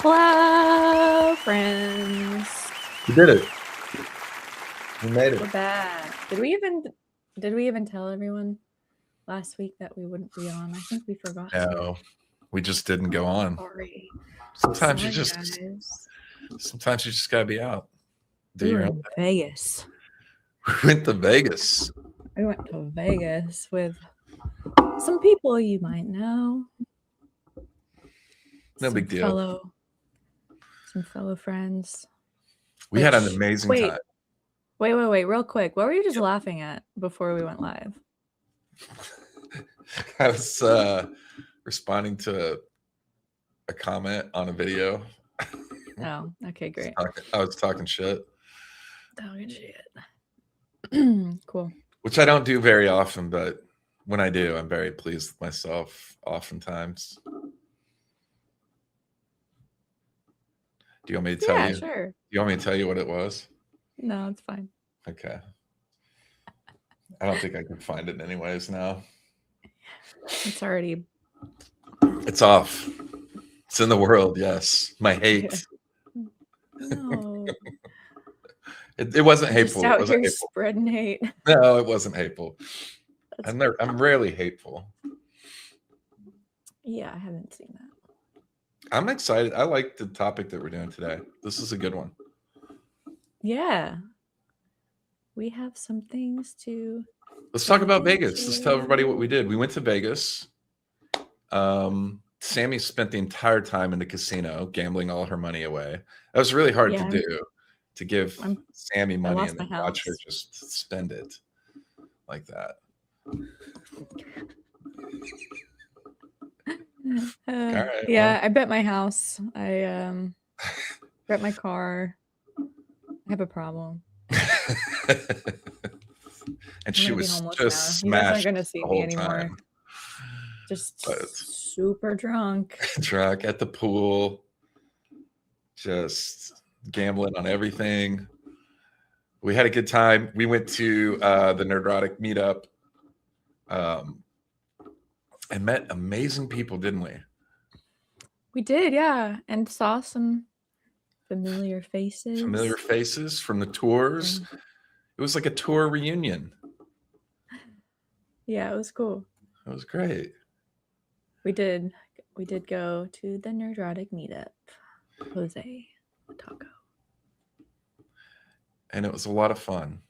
Hello, friends. We did it. We made it. We're back. Did we even tell everyone last week that we wouldn't be on? I think we forgot to. No, we just didn't go on. Sorry. Sometimes Sorry, you just guys. gotta be out. We were in Vegas. We went to Vegas. We went to Vegas with some people you might know. No big deal. Some fellow friends. We had an amazing time. Wait, real quick. What were you just laughing at before we went live? I was responding to a comment on a video. Oh, okay, great. I was talking shit. Talking shit. Cool. Which I don't do very often, but when I do, I'm very pleased with myself oftentimes. Do you want me to tell you? Yeah, sure. Do you want me to tell you what it was? No, it's fine. Okay. I don't think I can find it anyways now. It's already... It's off. It's in the world, yes. My hate. No. It wasn't hateful. Just out It wasn't here hateful. spreading hate. No, it wasn't hateful. I'm rarely hateful. Yeah, I haven't seen that. I'm excited. I like the topic that we're doing today. This is a good one. Yeah. We have some things to... Let's talk about Vegas. Let's tell everybody what we did. We went to Vegas. Sammy spent the entire time in the casino gambling all her money away. That was really hard to do, to give Sammy money and then watch her just spend it like that. Yeah, I bet my house. I bet my car. I have a problem. And she was just smashed. You guys aren't gonna see the me whole anymore. time. Just super drunk. Drunk at the pool, just gambling on everything. We had a good time. We went to the Nerdrotic meetup and met amazing people, didn't we? We did, yeah, and saw some familiar faces. Familiar faces from the tours. It was like a tour reunion. Yeah, it was cool. It was great. We did go to the Nerdrotic meetup. Jose Taco. And it was a lot of fun.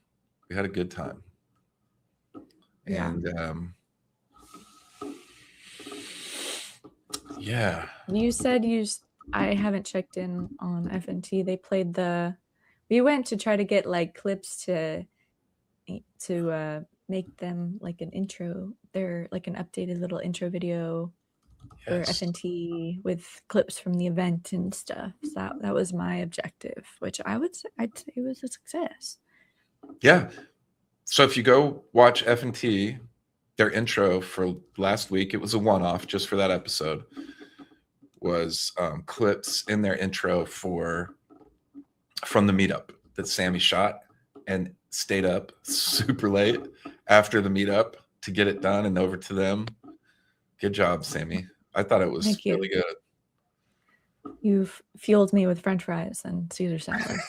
We had a good time. Yeah. And yeah. You said I haven't checked in on FNT. They played we went to try to get like clips to make them like an intro. They're like an updated little intro video for FNT with clips from the event and stuff. So that was my objective, which I'd say it was a success. Yeah. So if you go watch FNT, their intro for last week, it was a one-off just for that episode, was clips in their intro from the meetup that Sammy shot and stayed up super late after the meetup to get it done and over to them. Good job, Sammy. I thought it was really good. You've fueled me with French fries and Caesar salad.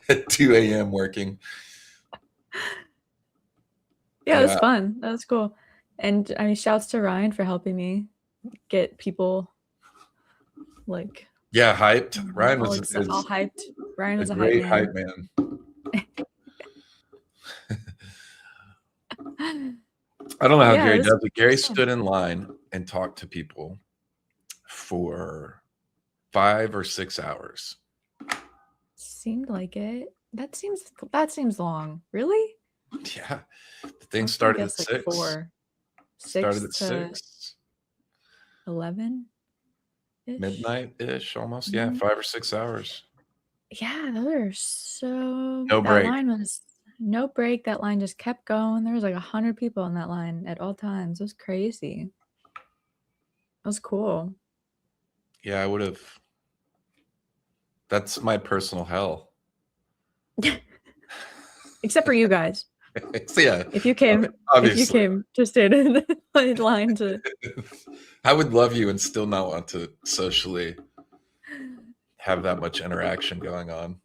At 2 a.m. working. Yeah, it was fun. That was cool. And I mean, shouts to Ryan for helping me get people like... Yeah, hyped. Ryan was all hyped. Ryan was a great hype man. I don't know how Gary does it. Gary stood in line and talked to people for 5 or 6 hours. Seemed like it. That seems long. Really? Yeah. The thing started at 6. 4. 6 started at to 6. 11? Midnight-ish almost. Yeah, 5 or 6 hours. Yeah, those are so... No break. That line was... No break. That line just kept going. There was like 100 people in that line at all times. It was crazy. It was cool. Yeah, I would have... That's my personal hell. Except for you guys. So yeah, If you came obviously. to stand in line to I would love you and still not want to socially have that much interaction going on.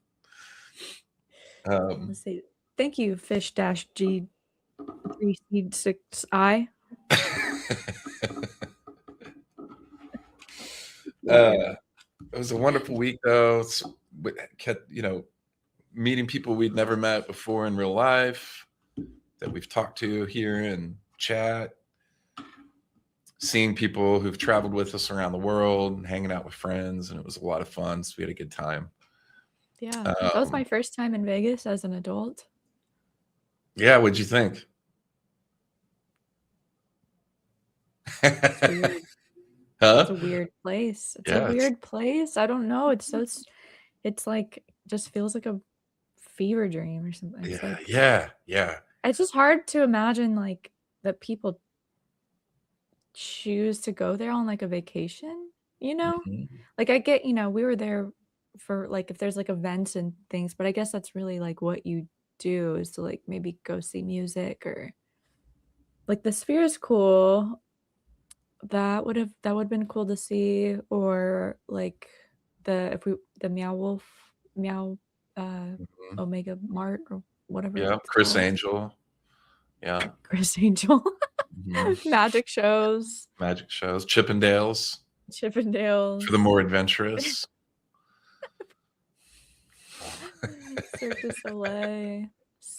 let's see. Thank you, fish dash G 3C6I. Love you. It was a wonderful week, though. Kept, meeting people we'd never met before in real life that we've talked to here in chat, seeing people who've traveled with us around the world, and hanging out with friends, and it was a lot of fun. So we had a good time. Yeah, that was my first time in Vegas as an adult. Yeah, what'd you think? It's weird. Huh? It's a weird place. It's a Yeah, weird place. I don't know. It's like just feels like a fever dream or something. It's like yeah. it's just hard to imagine like that people choose to go there on like a vacation, you know? Mhm. Like I get, we were there for like if there's like events and things, but I guess that's really like what you do is to like maybe go see music or like the Sphere is cool. That would have been cool to see, or like the Meow Wolf Meow Mhm. Omega Mart or whatever Yeah, it's Chris called. Angel. Yeah. Chris Angel. Mhm. Magic shows, Magic shows, Chippendales for the Chippendales, more adventurous. Cirque du Soleil.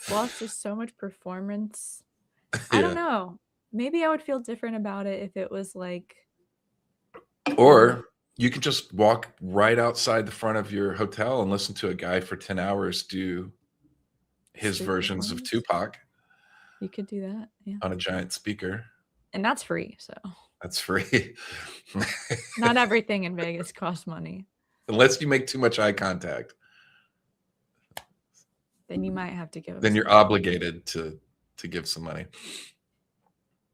Lost just so much performance. I don't Yeah. know. Maybe I would feel different about it if it was like Or you could just walk right outside the front of your hotel and listen to a guy for 10 hours do his street versions of performance. Tupac You could do that, yeah. on a giant speaker. And that's free, so That's free. not everything in Vegas costs money. Unless you make too much eye contact, Then you might have to give them then you're some money. obligated to give some money.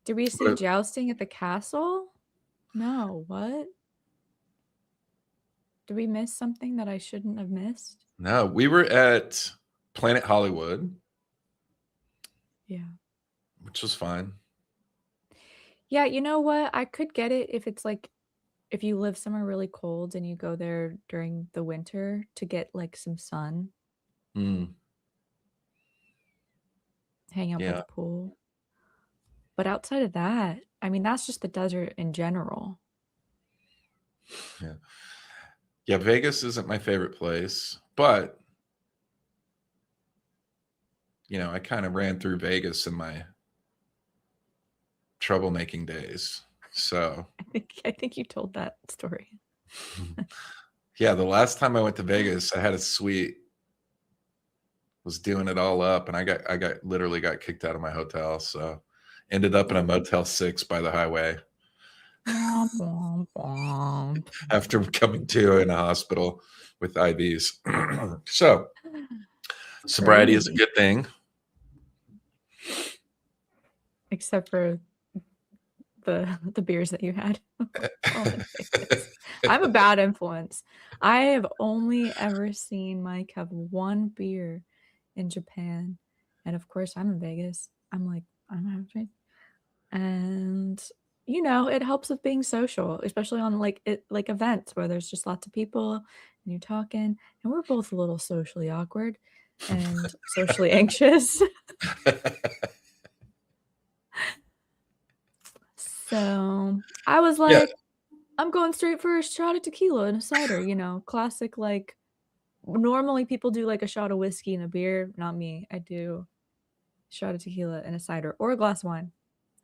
Did we see But jousting at the castle? No, what? Did we miss something that I shouldn't have missed? no, we were at Planet Hollywood, Yeah. which was fine. Yeah, you know what? I could get it if it's like if you live somewhere really cold and you go there during the winter to get like some sun, Mm, hang out by yeah. the pool. But outside of that, I mean, that's just the desert in general. Yeah. Yeah, Vegas isn't my favorite place, but I kind of ran through Vegas in my troublemaking days. So, I think you told that story. yeah, the last time I went to Vegas, I had a suite, was doing it all up, and I literally got kicked out of my hotel. So, ended up in a Motel 6 by the highway Womp, womp, womp. after coming to in a hospital with IVs. So, sobriety is a Crazy. good thing. Except for the beers that you had. while in Vegas. I'm a bad influence. I have only ever seen Mike have one beer in Japan. And of course, I'm in Vegas. I'm like, I'm having a drink. And it helps with being social, especially on like events where there's just lots of people and you're talking. And we're both a little socially awkward and socially anxious. So I was Yeah. like, I'm going straight for a shot of tequila and a cider, classic. Like normally people do like a shot of whiskey and a beer. Not me. I do a shot of tequila and a cider or a glass of wine.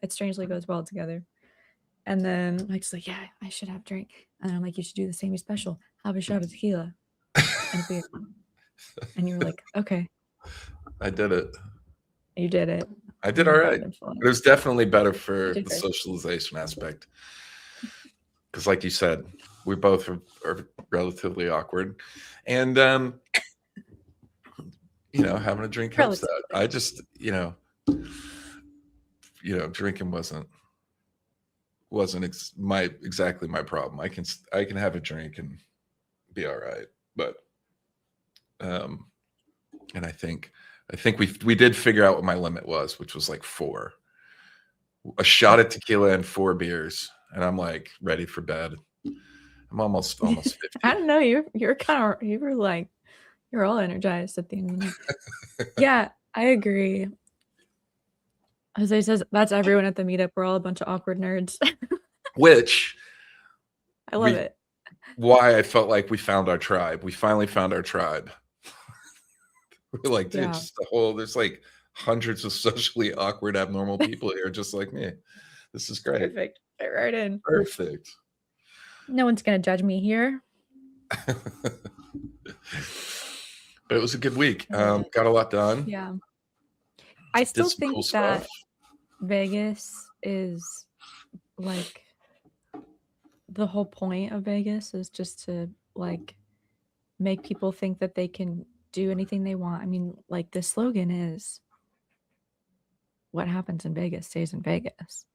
It strangely goes well together. And then Mike's like, yeah, I should have a drink. And I'm like, you should do the same special. Have a shot of tequila and a beer. And you were like, okay, I did it. you did it. I did I'm all a bad right. It influence. was definitely better You for did the great. socialization aspect. Because, like you said, we both are relatively awkward. And, having a drink helps that. I just, drinking wasn't exactly my problem. I can have a drink and be all right. But, and I think I think we did figure out what my limit was, which was like 4. A shot of tequila and 4 beers, and I'm like ready for bed. I'm almost 50. I don't know. You're kind of you were like you're all energized at the end of the night. Yeah, I agree. Jose says that's everyone at the meetup. We're all a bunch of awkward nerds. Which I love it. why I felt like we found our tribe. We finally found our tribe. We're like, dude, just the whole, there's like hundreds of socially awkward, abnormal people here, just like me. This is great. Perfect. Fit right in. Perfect. No one's gonna judge me here. But it was a good week. Got a lot done. Yeah. I still think cool that stuff. Vegas is like the whole point of Vegas is just to like make people think that they can do anything they want. I mean, like the slogan is what happens in Vegas stays in Vegas.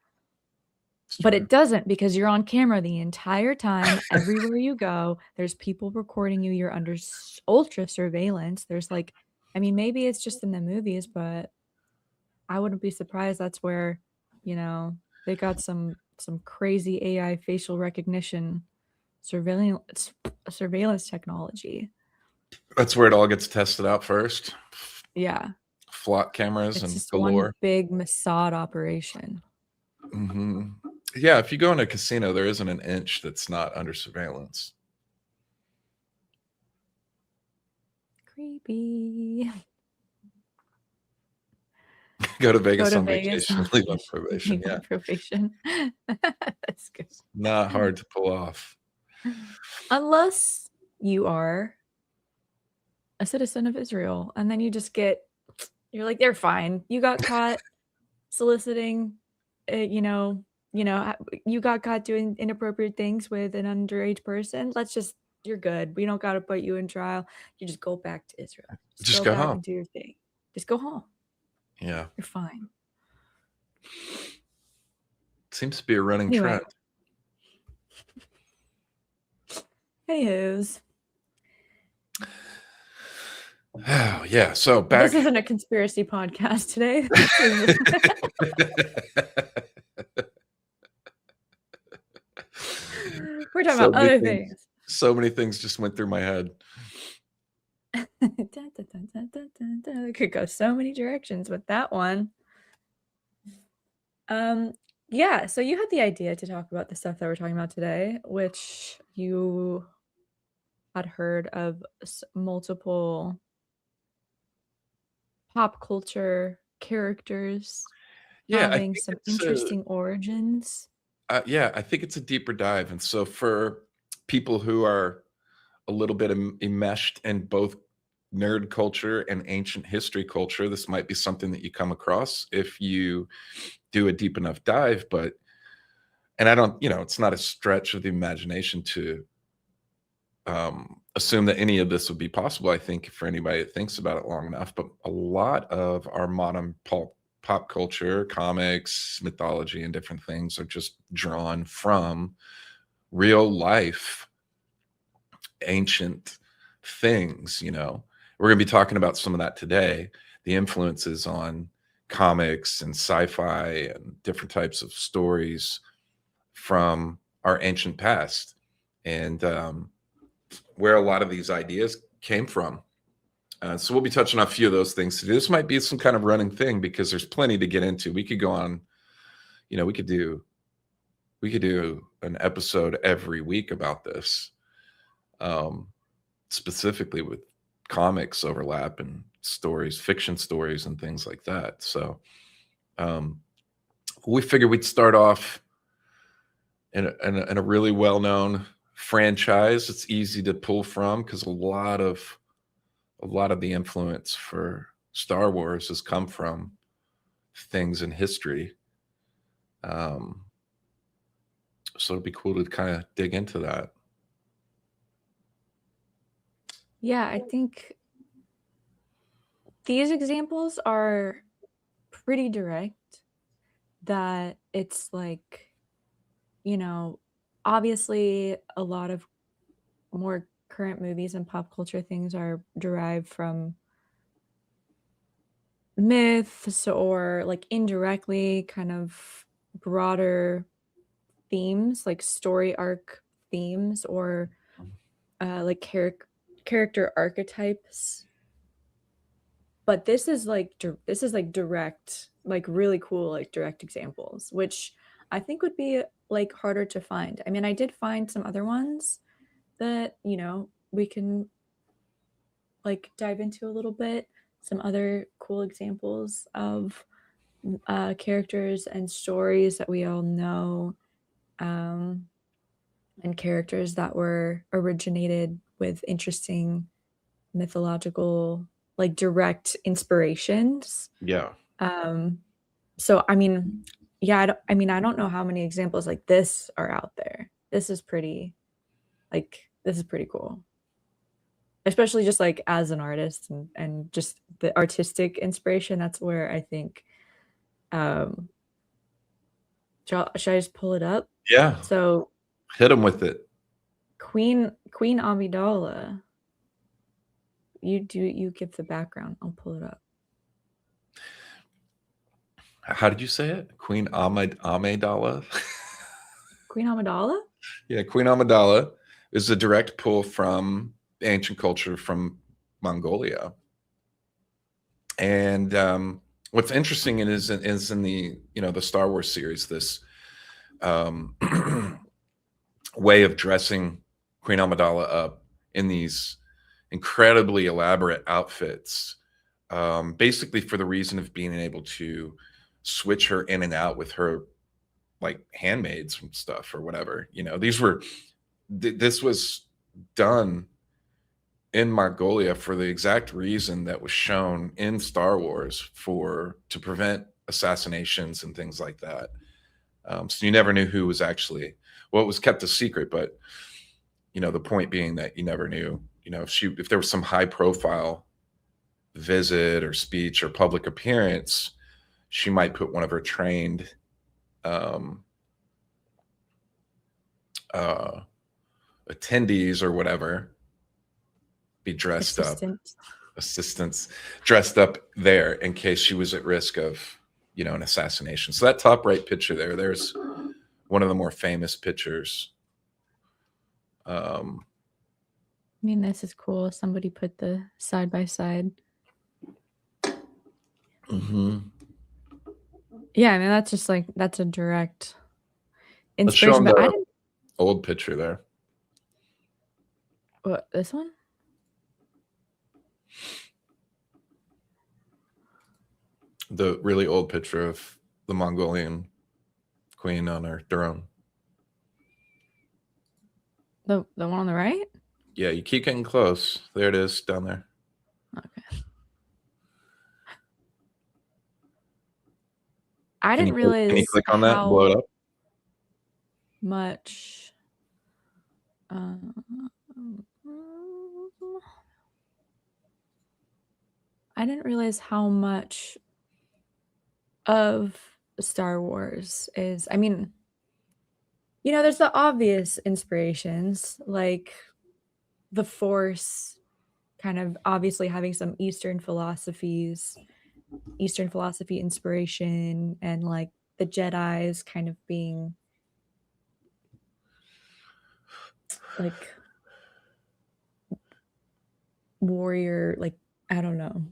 But it doesn't, because you're on camera the entire time. Everywhere you go, there's people recording you. You're under ultra surveillance. There's like, I mean, maybe it's just in the movies, but I wouldn't be surprised that's where, you know, they got some crazy AI facial recognition surveillance technology. That's where it all gets tested out first. Yeah. Flock cameras it's and just galore. One big Mossad operation. Mm-hmm. Yeah, if you go in a casino, there isn't an inch that's not under surveillance. Creepy. Go to Vegas on vacation, leave on probation. Leave on probation. That's good. Not hard to pull off. Unless you are a citizen of Israel, and then you just you're like, they're fine. You got caught soliciting, you got caught doing inappropriate things with an underage person. You're good. We don't got to put you in trial. You just go back to Israel. Just go back home and do your thing. Just go home. Yeah. You're fine. Seems to be a running trend. Anywho's. Oh, yeah. So back. This isn't a conspiracy podcast today. We're talking about other things. So many things just went through my head. It could go so many directions with that one. Yeah, so you had the idea to talk about the stuff that we're talking about today, which you had heard of multiple pop culture characters having some interesting origins. Yeah, I think it's a deeper dive. And so for people who are a little bit enmeshed in both nerd culture and ancient history culture, this might be something that you come across if you do a deep enough dive. And I don't, it's not a stretch of the imagination to assume that any of this would be possible, I think, for anybody that thinks about it long enough. But a lot of our modern pop culture, comics, mythology, and different things are just drawn from real life ancient things. We're going to be talking about some of that today, the influences on comics and sci-fi and different types of stories from our ancient past, and where a lot of these ideas came from. So we'll be touching on a few of those things today. This might be some kind of running thing because there's plenty to get into. We could go on, we could do an episode every week about this, specifically with comics overlap and stories, fiction stories, and things like that. So we figured we'd start off in a really well-known franchise. It's easy to pull from because a lot of the influence for Star Wars has come from things in history. So it'd be cool to kind of dig into that. Yeah, I think these examples are pretty direct, that it's like, obviously a lot of more current movies and pop culture things are derived from myths or like indirectly kind of broader themes, like story arc themes, or like character archetypes. But this is like direct, like really cool, like direct examples, which I think would be like harder to find. I mean, I did find some other ones that, you know, we can like dive into a little bit, some other cool examples of characters and stories that we all know, um, and characters that were originated with interesting mythological, like direct inspirations. Yeah. Um, so I mean, yeah, I mean, I don't know how many examples like this are out there. This is pretty cool, especially just like as an artist, and just the artistic inspiration. That's where I think, um, should I just pull it up? Yeah. So Hit them with it. Queen Amidala. You give the background. I'll pull it up. How did you say it? Queen Amidala? Queen Amidala? Yeah, Queen Amidala is a direct pull from ancient culture from Mongolia. And what's interesting is in the, you know, the Star Wars series, this um, way of dressing Queen Amidala up in these incredibly elaborate outfits, basically for the reason of being able to switch her in and out with her like handmaids and stuff or whatever. You know, this was done in Mongolia for the exact reason that was shown in Star Wars, for to prevent assassinations and things like that. So you never knew who was actually, well, it was kept a secret, but you know, the point being that you never knew, you know, if there was some high profile visit or speech or public appearance, she might put one of her trained um, uh, attendees or whatever be dressed up, Assistant. assistants dressed up there in case she was at risk of, you know, an assassination. So that top right picture there's one of the more famous pictures. I mean, this is cool. Somebody put the side by side. Yeah, I mean, that's just like, that's a direct Let's show inspiration. them But I the didn't. old picture there. What, this one? The really old picture of the Mongolian queen on her throne. The one on the right? Yeah, you keep getting close. There it is down there. Okay. I didn't Can you realize click on that and blow it how up? much. I didn't realize how much of Star Wars is. I mean, you know, there's the obvious inspirations, like the Force kind of obviously having some Eastern philosophy inspiration, and like the Jedi's kind of being like warrior, like, I don't know.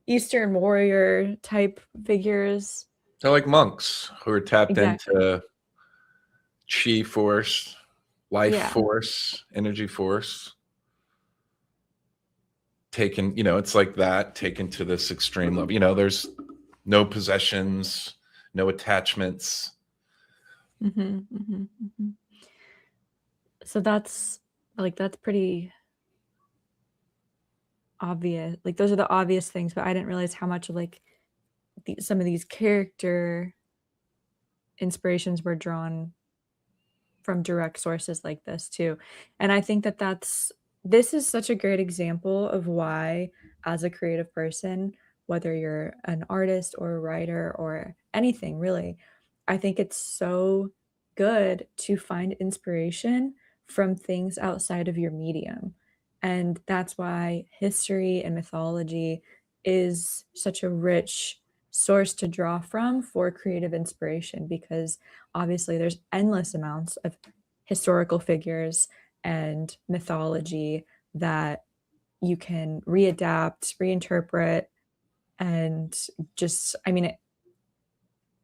Eastern warrior type figures. They're like monks who are tapped Exactly. into chi force, life Yeah. force, energy force. Taken, you know, it's like that taken to this extreme level. You know, there's no possessions, no attachments. So that's pretty obvious. Like those are the obvious things, but I didn't realize how much of like some of these character inspirations were drawn from direct sources like this too. And I think that this is such a great example of why, as a creative person, whether you're an artist or a writer or anything really, I think it's so good to find inspiration from things outside of your medium. And that's why history and mythology is such a rich source to draw from for creative inspiration, because obviously there's endless amounts of historical figures and mythology that you can readapt, reinterpret, and just, I mean,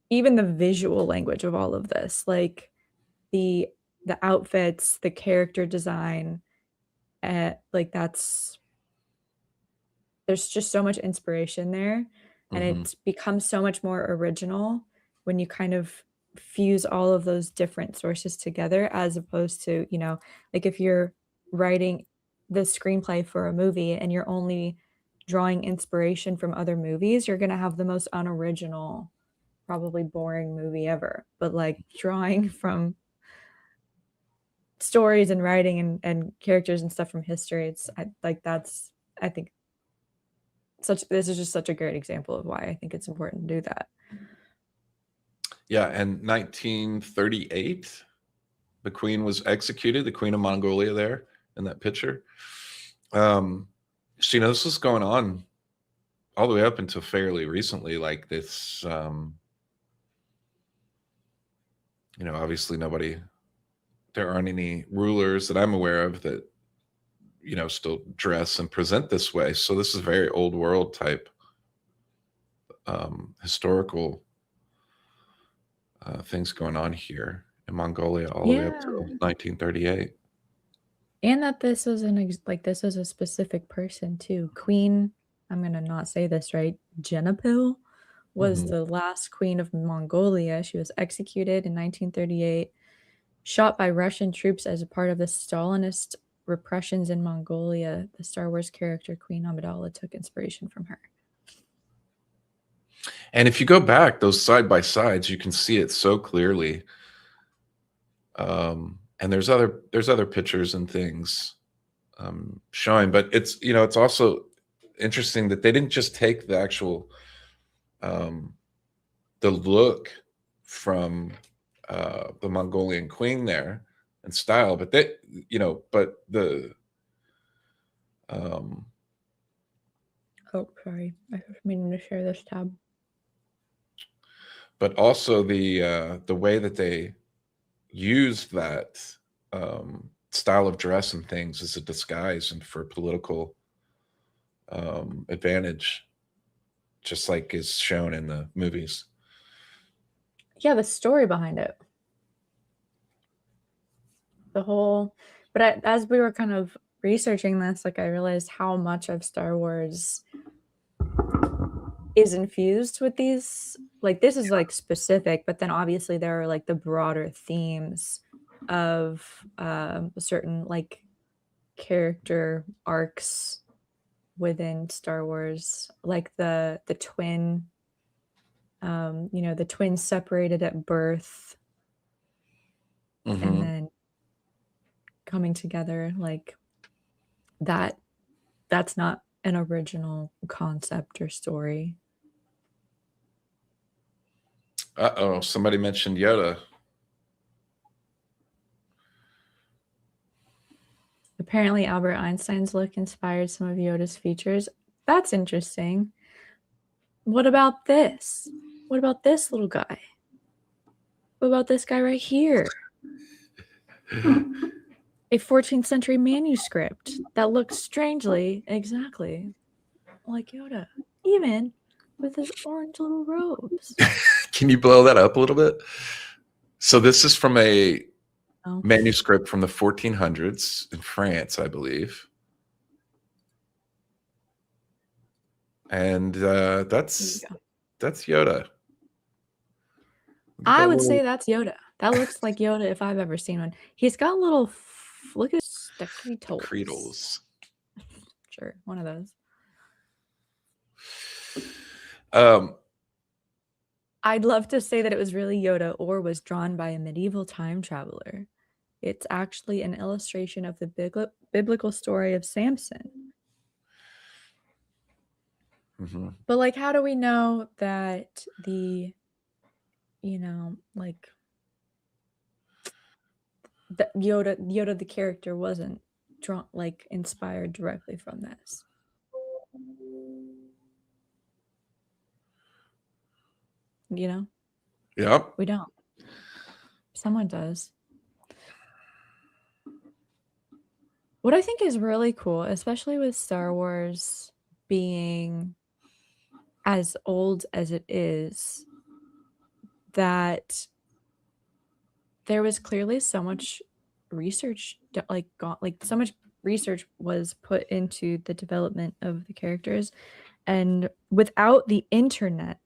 even the visual language of all of this, like the outfits, the character design, like that's there's just so much inspiration there, and Mm-hmm. it becomes so much more original when you kind of fuse all of those different sources together, as opposed to, like if you're writing the screenplay for a movie and you're only drawing inspiration from other movies, you're going to have the most unoriginal, probably boring movie ever. But like drawing from stories and writing and characters and stuff from history, I think this is just such a great example of why I think it's important to do that. Yeah, and 1938, the queen was executed, the queen of Mongolia there in that picture. So, this was going on all the way up until fairly recently, like this, obviously there aren't any rulers that I'm aware of that, still dress and present this way. So this is very old world type historical things going on here in Mongolia all the way up Yeah. to 1938. And that this was this was a specific person too. Queen, I'm gonna not say this right, Genapil was Mm-hmm. the last queen of Mongolia. She was executed in 1938, shot by Russian troops as a part of the Stalinist repressions in Mongolia. The Star Wars character Queen Amidala took inspiration from her. And if you go back, those side by sides, you can see it so clearly. And there's other pictures and things showing, but it's also interesting that they didn't just take the actual the look from the Mongolian queen there and style, but but the Oh, sorry, I was meaning to share this tab. but also the way that they use that style of dress and things as a disguise and for political advantage, just like is shown in the movies. Yeah, the story behind it. But as we were kind of researching this, like I realized how much of Star Wars is infused with these, like this is like specific, but then obviously there are like the broader themes of certain like character arcs within Star Wars, like the twin, the twins separated at birth and Mm-hmm. then coming together, like that's not an original concept or story. Uh-oh, somebody mentioned Yoda. Apparently, Albert Einstein's look inspired some of Yoda's features. That's interesting. What about this? What about this little guy? What about this guy right here? A 14th century manuscript that looks strangely exactly like Yoda, even with his orange little robes. Can you blow that up a little bit? So this is from a Oh. manuscript from the 1400s in France, I believe. And that's Yoda. I would say that's Yoda. That looks like Yoda if I've ever seen one. He's got little, look at sticky toes. Creedles. Sure, one of those. I'd love to say that it was really Yoda or was drawn by a medieval time traveler. It's actually an illustration of the biblical story of Samson. Mm-hmm. But like, how do we know that Yoda the character wasn't drawn, like inspired directly from this. You know, Yep. we don't. Someone does. What I think is really cool, especially with Star Wars being as old as it is, that there was clearly so much research, like so much research was put into the development of the characters, and without the internet,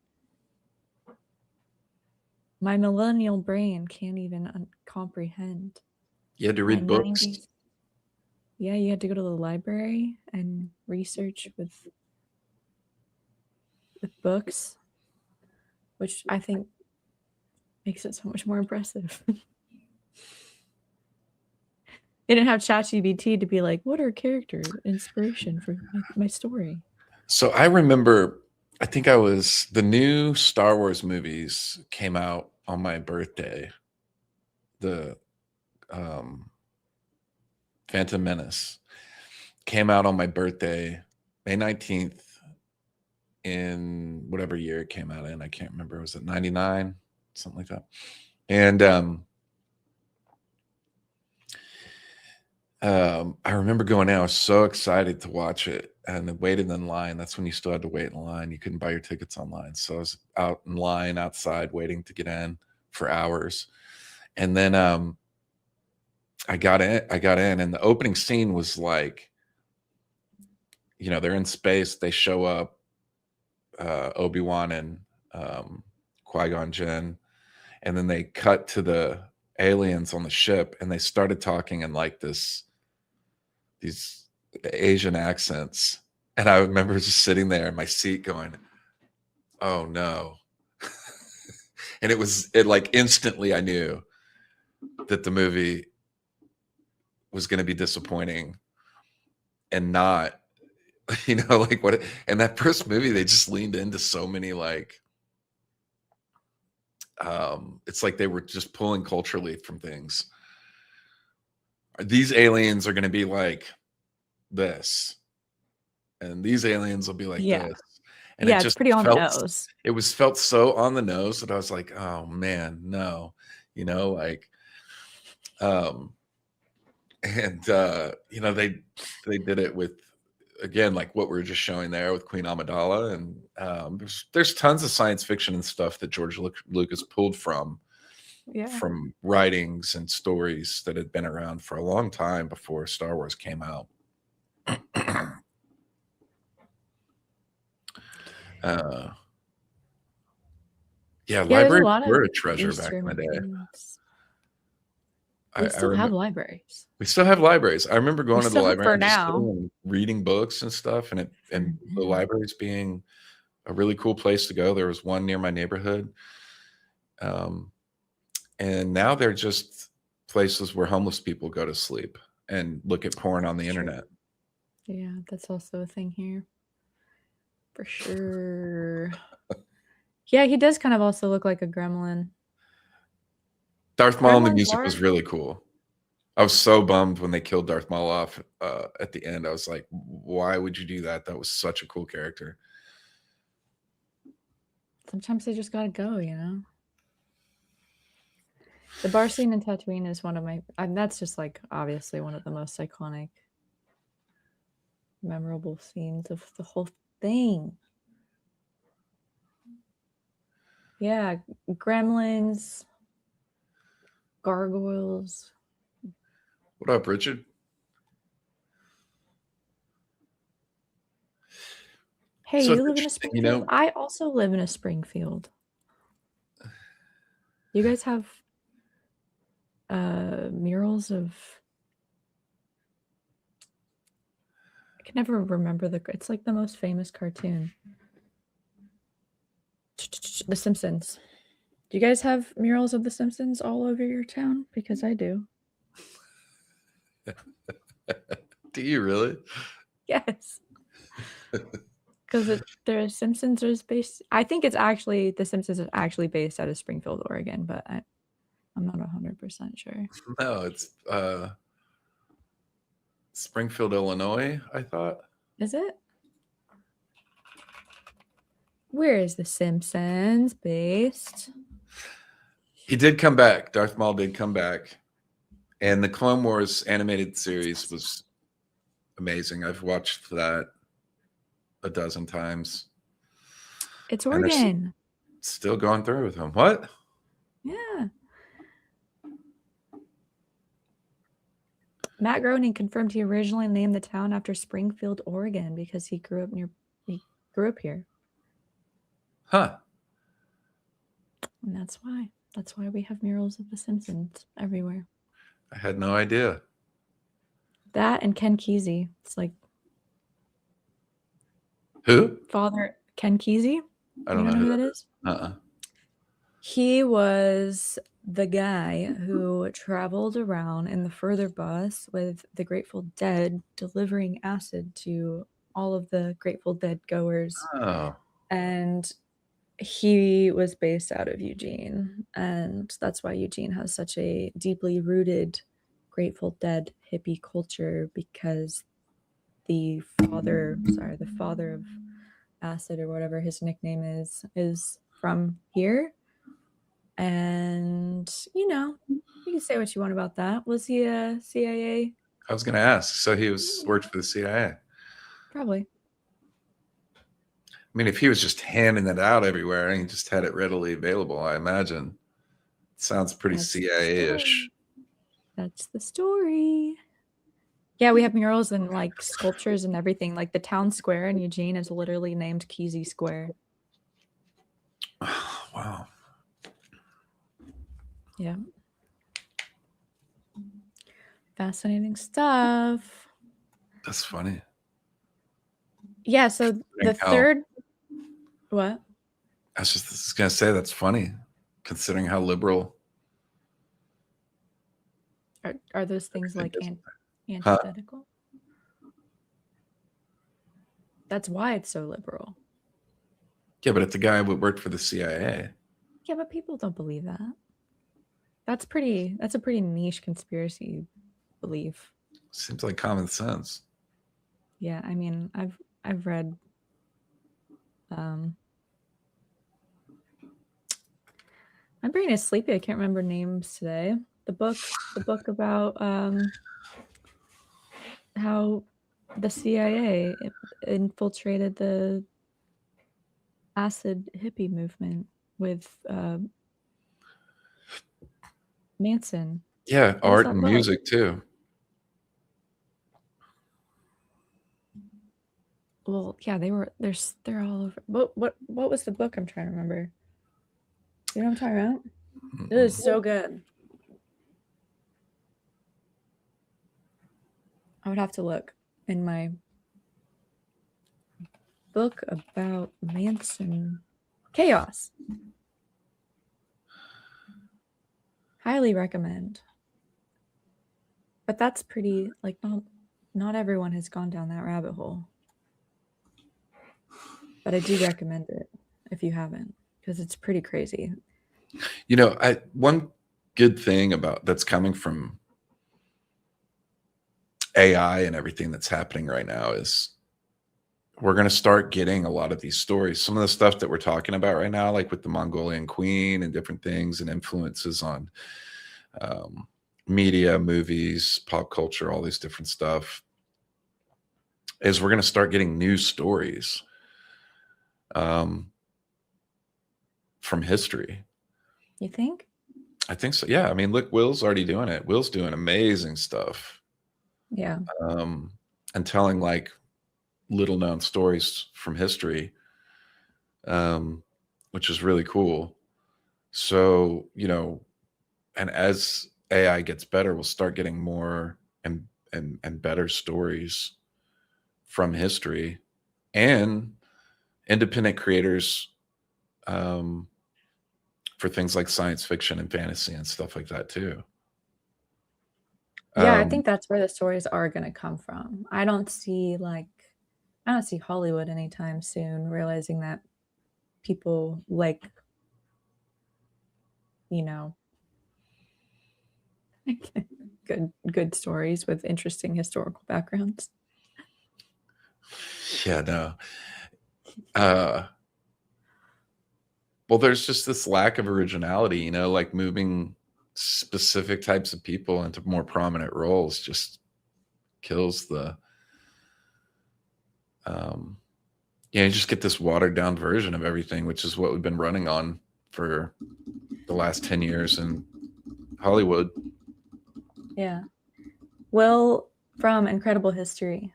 my millennial brain can't even comprehend. You had to My read books. 90s. Yeah, you had to go to the library and research with books, which I think makes it so much more impressive. They didn't have ChatGPT to be like, what are character inspiration for my story? So I remember, I think the new Star Wars movies came out on my birthday. The Phantom Menace came out on my birthday, May 19th, in whatever year it came out in. I can't remember. Was it 99? Something like that. And I remember going in. I was so excited to watch it, and then waited in line. That's when you still had to wait in line. You couldn't buy your tickets online. So I was out in line outside waiting to get in for hours. And then I got in, and the opening scene was like, they're in space. They show up, Obi-Wan and Qui-Gon Jinn, and then they cut to the aliens on the ship, and they started talking in like these Asian accents. And I remember just sitting there in my seat going, oh no. And it like instantly I knew that the movie was going to be disappointing and not, like what. And that first movie, they just leaned into so many like, it's like they were just pulling culturally from things. These aliens are going to be like this, and these aliens will be like this. And yeah, it it's just pretty on the felt, nose. it was felt so on the nose that I was like, oh man, no, like, and they did it with, again, like what we were just showing there with Queen Amidala. And there's tons of science fiction and stuff that George Lucas pulled from writings and stories that had been around for a long time before Star Wars came out. Libraries were a treasure back in the day. We still have libraries. We still have libraries. I remember going to the library and just reading books and stuff, and the libraries being a really cool place to go. There was one near my neighborhood. And now they're just places where homeless people go to sleep and look at porn on the internet. Yeah, that's also a thing here. For sure. Yeah, he does kind of also look like a gremlin. Darth Maul in the music was really cool. I was so bummed when they killed Darth Maul off at the end. I was like, why would you do that? That was such a cool character. Sometimes they just gotta go, The bar scene in Tatooine is one of my, that's just like obviously one of the most iconic, memorable scenes of the whole thing. Yeah, gremlins, gargoyles. What up, Richard? Hey, so you live in a Springfield? I also live in a Springfield. You guys have murals of, I can never remember it's like the most famous cartoon. The Simpsons. Do you guys have murals of The Simpsons all over your town? Because I do. Do you really? Yes. Because the Simpsons is based, I think it's actually, The Simpsons is actually based out of Springfield, Oregon, but I'm not 100% sure. No, it's Springfield, Illinois, I thought. Is it? Where is The Simpsons based? He did come back. Darth Maul did come back. And the Clone Wars animated series was amazing. I've watched that a dozen times. It's And they're Oregon. still going through with him. What? Yeah. Matt Groening confirmed he originally named the town after Springfield, Oregon, because he grew up here. Huh. And that's why. That's why we have murals of The Simpsons everywhere. I had no idea. That and Ken Kesey. It's like Who? Father Ken Kesey. I don't You know who that is? Uh-uh. He was the guy who traveled around in the further bus with the Grateful Dead, delivering acid to all of the Grateful Dead goers. Oh. And he was based out of Eugene. And that's why Eugene has such a deeply rooted Grateful Dead hippie culture, because the father of acid, or whatever his nickname is from here. And you can say what you want about that. Was he a CIA? I was going to ask. So he worked for the CIA. Probably. I mean, if he was just handing it out everywhere and he just had it readily available, I imagine. It sounds pretty CIA-ish. That's the story. Yeah, we have murals and like sculptures and everything. Like the town square in Eugene is literally named Kesey Square. Wow. Yeah. Fascinating stuff. That's funny. Yeah, so the third... What? I was just going to say that's funny, considering how liberal. Are those things like antithetical? That's why it's so liberal. Yeah, but it's a guy who worked for the CIA. Yeah, but people don't believe that. That's a pretty niche conspiracy belief. Seems like common sense. Yeah, I mean, I've read my brain is sleepy. I can't remember names today. The book about how the CIA infiltrated the acid hippie movement with Manson. Yeah, art and music too. Well, yeah, they're all over. What was the book I'm trying to remember? You know what I'm talking about? It is so good. I would have to look in my book about Manson. Chaos. Highly recommend. But that's pretty, like, not everyone has gone down that rabbit hole. But I do recommend it if you haven't, because it's pretty crazy. You know, one good thing about that's coming from AI and everything that's happening right now is we're going to start getting a lot of these stories. Some of the stuff that we're talking about right now, like with the Mongolian queen and different things and influences on media, movies, pop culture, all these different stuff, is we're going to start getting new stories from history. You think? I think so. Yeah. I mean, look, Will's already doing it. Will's doing amazing stuff. Yeah. And telling like little known stories from history, which is really cool. So, you know, and as AI gets better, we'll start getting more and better stories from history, and independent creators for things like science fiction and fantasy and stuff like that too. Yeah, I think that's where the stories are going to come from. I don't see Hollywood anytime soon realizing that people like, you know, good stories with interesting historical backgrounds. Yeah, no. Well, there's just this lack of originality, you know, like moving specific types of people into more prominent roles just kills the you just get this watered down version of everything, which is what we've been running on for the last 10 years in Hollywood. Yeah. Will from Incredible History.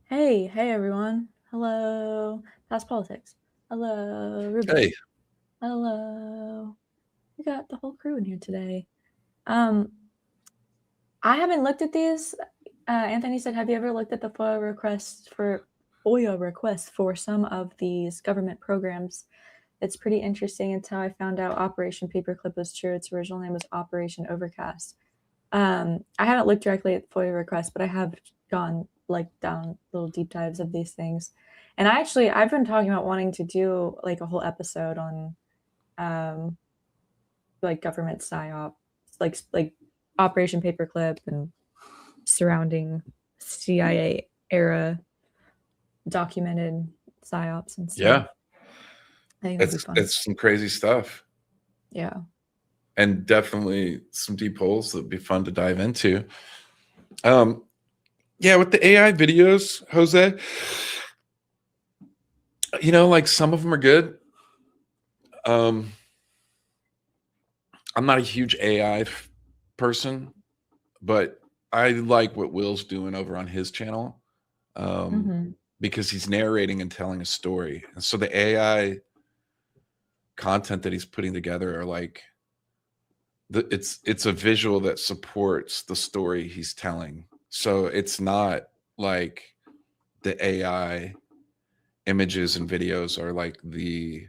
Hey everyone. Hello. Past Politics. Hello, Ruben. Hey. Hello. We got the whole crew in here today. I haven't looked at these. Anthony said, have you ever looked at the FOIA requests for some of these government programs? It's pretty interesting. It's how I found out Operation Paperclip was true. Its original name was Operation Overcast. I haven't looked directly at FOIA requests, but I have gone like down little deep dives of these things. And I've been talking about wanting to do like a whole episode on like government psyop, like Operation Paperclip and surrounding CIA era documented psyops and stuff. Yeah. I think that'd be fun. It's some crazy stuff. Yeah. And definitely some deep holes that'd be fun to dive into. Yeah, with the AI videos, Jose, you know, like some of them are good. I'm not a huge AI person, but I like what Will's doing over on his channel because he's narrating and telling a story. And so the AI content that he's putting together are like, it's a visual that supports the story he's telling. So it's not like the AI images and videos are like the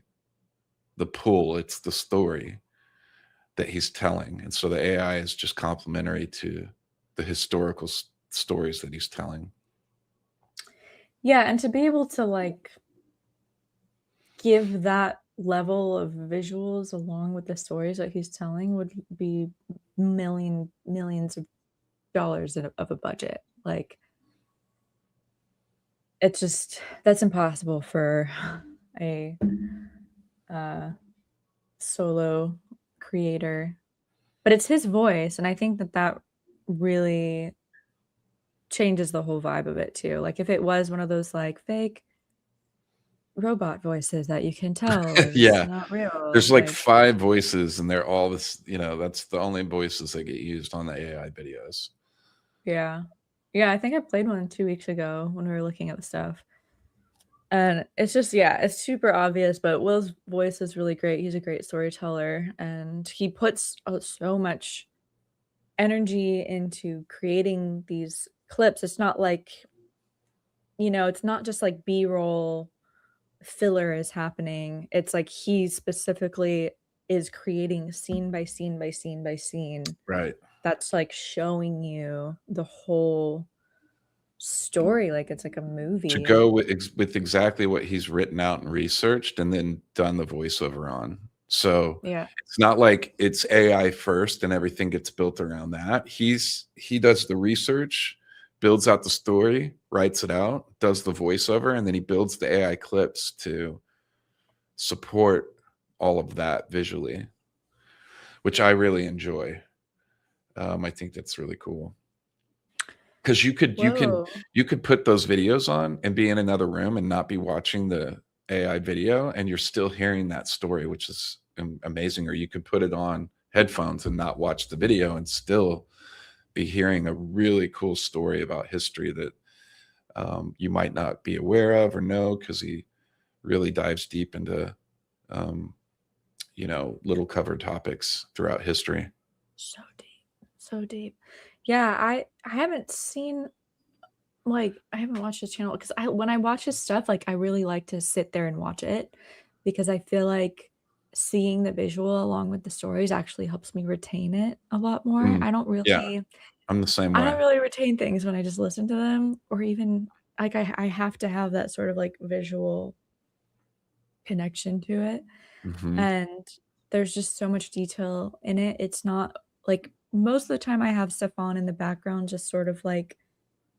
pull, it's the story that he's telling. And so the AI is just complementary to the historical stories that he's telling. Yeah, and to be able to like give that level of visuals along with the stories that he's telling would be millions of dollars of a budget. Like it's just that's impossible for a solo creator, but it's his voice, and I think that really changes the whole vibe of it too. Like if it was one of those like fake robot voices that you can tell is not real. There's like 5 voices and they're all this, you know, that's the only voices that get used on the AI videos. Yeah. I think I played one 2 weeks ago when we were looking at the stuff. And it's just, it's super obvious, but Will's voice is really great. He's a great storyteller and he puts so much energy into creating these clips. It's not like, it's not just like B-roll filler is happening. It's like he specifically is creating scene by scene by scene by scene. Right. That's like showing you the whole story like it's like a movie. To go with exactly what he's written out and researched and then done the voiceover on. So it's not like it's AI first and everything gets built around that. He does the research, builds out the story, writes it out, does the voiceover, and then he builds the AI clips to support all of that visually, which I really enjoy. I think that's really cool. Because you could put those videos on and be in another room and not be watching the AI video, and you're still hearing that story, which is amazing. Or you could put it on headphones and not watch the video and still be hearing a really cool story about history that you might not be aware of or know, because he really dives deep into little covered topics throughout history. So deep. Yeah, I haven't seen, like, I haven't watched his channel because when I watch his stuff, like, I really like to sit there and watch it because I feel like seeing the visual along with the stories actually helps me retain it a lot more. I don't really, I'm the same way. I don't really retain things when I just listen to them, or even like I have to have that sort of like visual connection to it. And there's just so much detail in it. It's not like most of the time I have stuff on in the background, just sort of like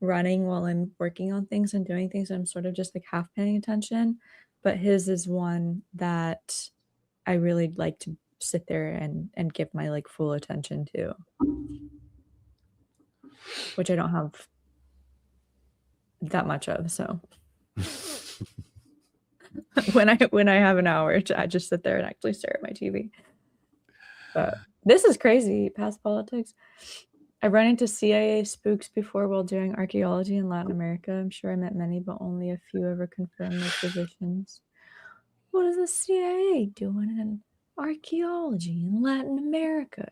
running while I'm working on things and doing things. I'm sort of just like half paying attention. But his is one that I really like to sit there and give my like full attention to, which I don't have that much of. So when I have an hour, I just sit there and actually stare at my TV. But this is crazy. Past politics. I ran into CIA spooks before while doing archaeology in Latin America. I'm sure I met many, but only a few ever confirmed their positions. What is the CIA doing in archaeology in Latin America?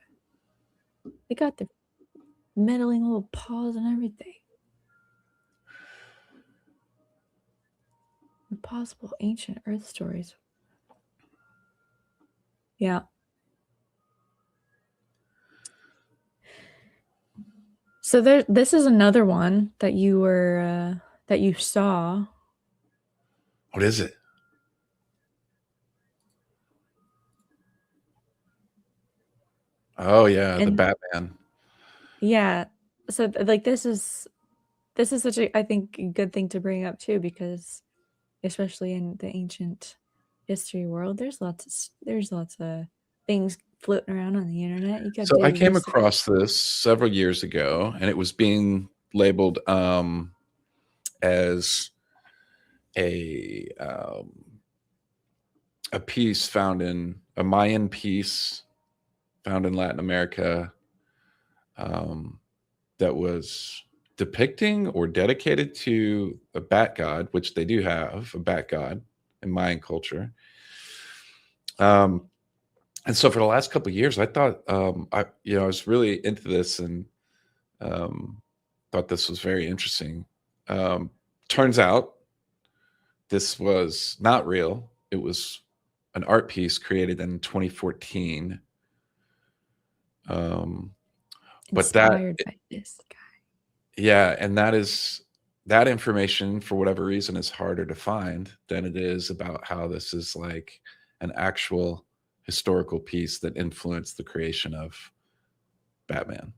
They got their meddling little paws and everything. Impossible ancient Earth stories. Yeah. So this is another one that you saw. What is it? Oh yeah, the And Batman. yeah, so like this is such a, I think, a good thing to bring up too, because especially in the ancient history world, there's lots of things floating around on the internet. You got to So do I your came research. across this several years ago, and it was being labeled as a piece found in a Mayan piece found in Latin America that was depicting or dedicated to a bat god, which they do have a bat god in Mayan culture. And so for the last couple of years, I thought I was really into this and thought this was very interesting. Turns out this was not real. It was an art piece created in 2014. But Inspired by this guy. yeah, and that information for whatever reason is harder to find than it is about how this is like an actual historical piece that influenced the creation of Batman.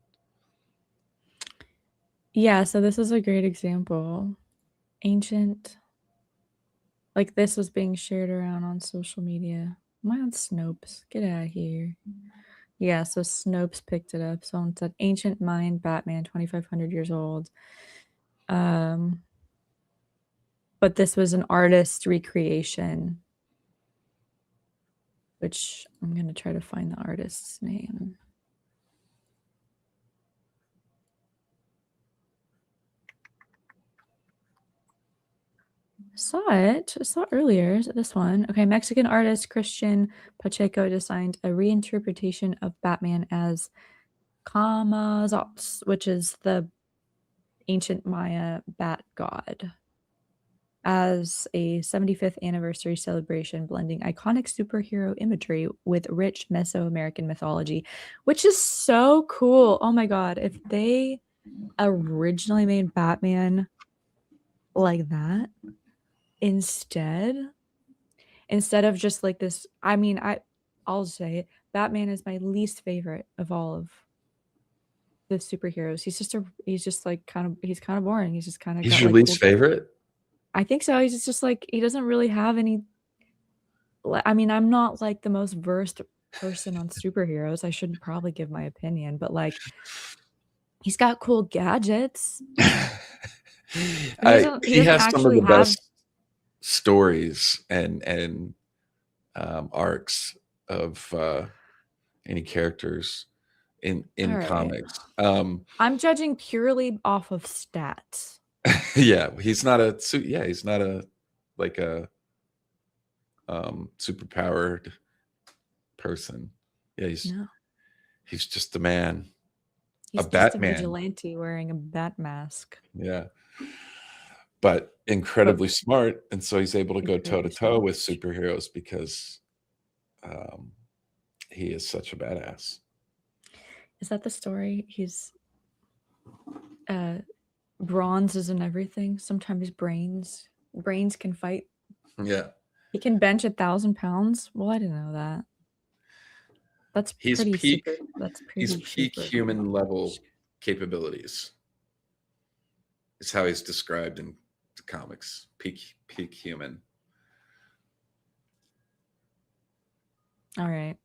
Yeah, so this is a great example. Ancient, like this was being shared around on social media. Am I on Snopes? Get out of here. Yeah, so Snopes picked it up. Someone said ancient Mayan Batman, 2,500 years old. But this was an artist recreation, which I'm gonna try to find the artist's name. I saw it earlier. Is it this one? Okay, Mexican artist Christian Pacheco designed a reinterpretation of Batman as Camazotz, which is the ancient Maya bat god, as a 75th anniversary celebration, blending iconic superhero imagery with rich Mesoamerican mythology, which is so cool. Oh my god, if they originally made Batman like that instead of just like this. I mean, I'll say it, Batman is my least favorite of all of the superheroes. He's just like he's kind of boring. He's just kind of He's got your like least cool. favorite? I think so. He's just like, he doesn't really have any. I mean, I'm not like the most versed person on superheroes. I should probably give my opinion, but like, he's got cool gadgets. He He doesn't has some of actually the have. best stories and arcs of any characters All in right. comics. I'm judging purely off of stats. Yeah, he's not a he's not a like a super powered person. Yeah, No, he's just a man, a he's just a Batman. vigilante wearing a bat mask. Yeah, but But incredibly smart, and so he's able to go toe to incredibly toe smart. with superheroes because um, he is such a badass. Is that the story? He's uh bronze isn't everything. Sometimes brains can fight. Yeah, He can bench 1,000 pounds. Well, I didn't know that. That's He's pretty peak. super. That's He's pretty peak super. human level capabilities. Is how he's described in the comics. Peak human. All right.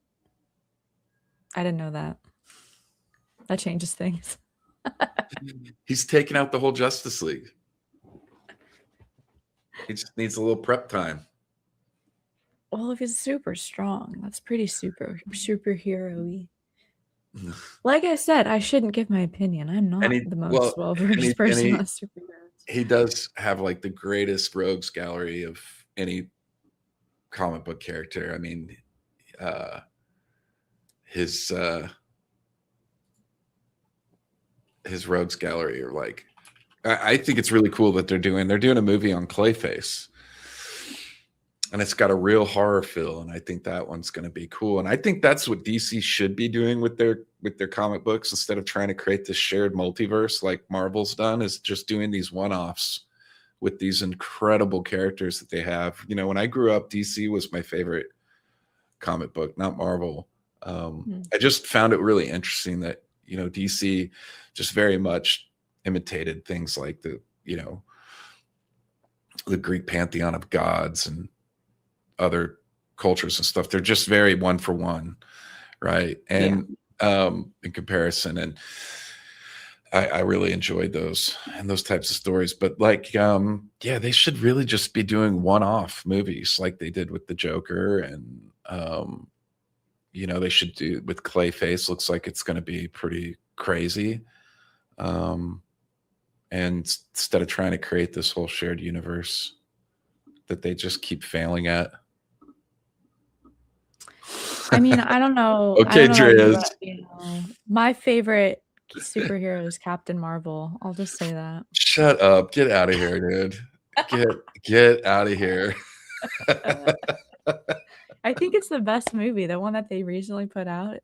I didn't know that. That changes things. He's taken out the whole Justice League. He just needs a little prep time. Well, if he's super strong, that's pretty superhero-y. Like I said, I shouldn't give my opinion. I'm not the most well-versed person on superheroes. He does have like the greatest rogues gallery of any comic book character. I mean, his rogues gallery are like, I think it's really cool that they're doing a movie on Clayface, and it's got a real horror feel, and I think that one's going to be cool. And I think that's what DC should be doing with their comic books, instead of trying to create this shared multiverse like Marvel's done, is just doing these one-offs with these incredible characters that they have. You know, when I grew up, DC was my favorite comic book, not Marvel. I just found it really interesting that, you know, DC just very much imitated things like the Greek pantheon of gods and other cultures and stuff. They're just very one for one, right? And in comparison, and I really enjoyed those and those types of stories. But like, they should really just be doing one-off movies like they did with the Joker, and they should do with Clayface. Looks like it's going to be pretty crazy. And instead of trying to create this whole shared universe that they just keep failing at. I mean, I don't know. Okay, Drez. My favorite superhero is Captain Marvel. I'll just say that. Shut up. Get out of here, dude. Get out of here. I think it's the best movie, the one that they recently put out.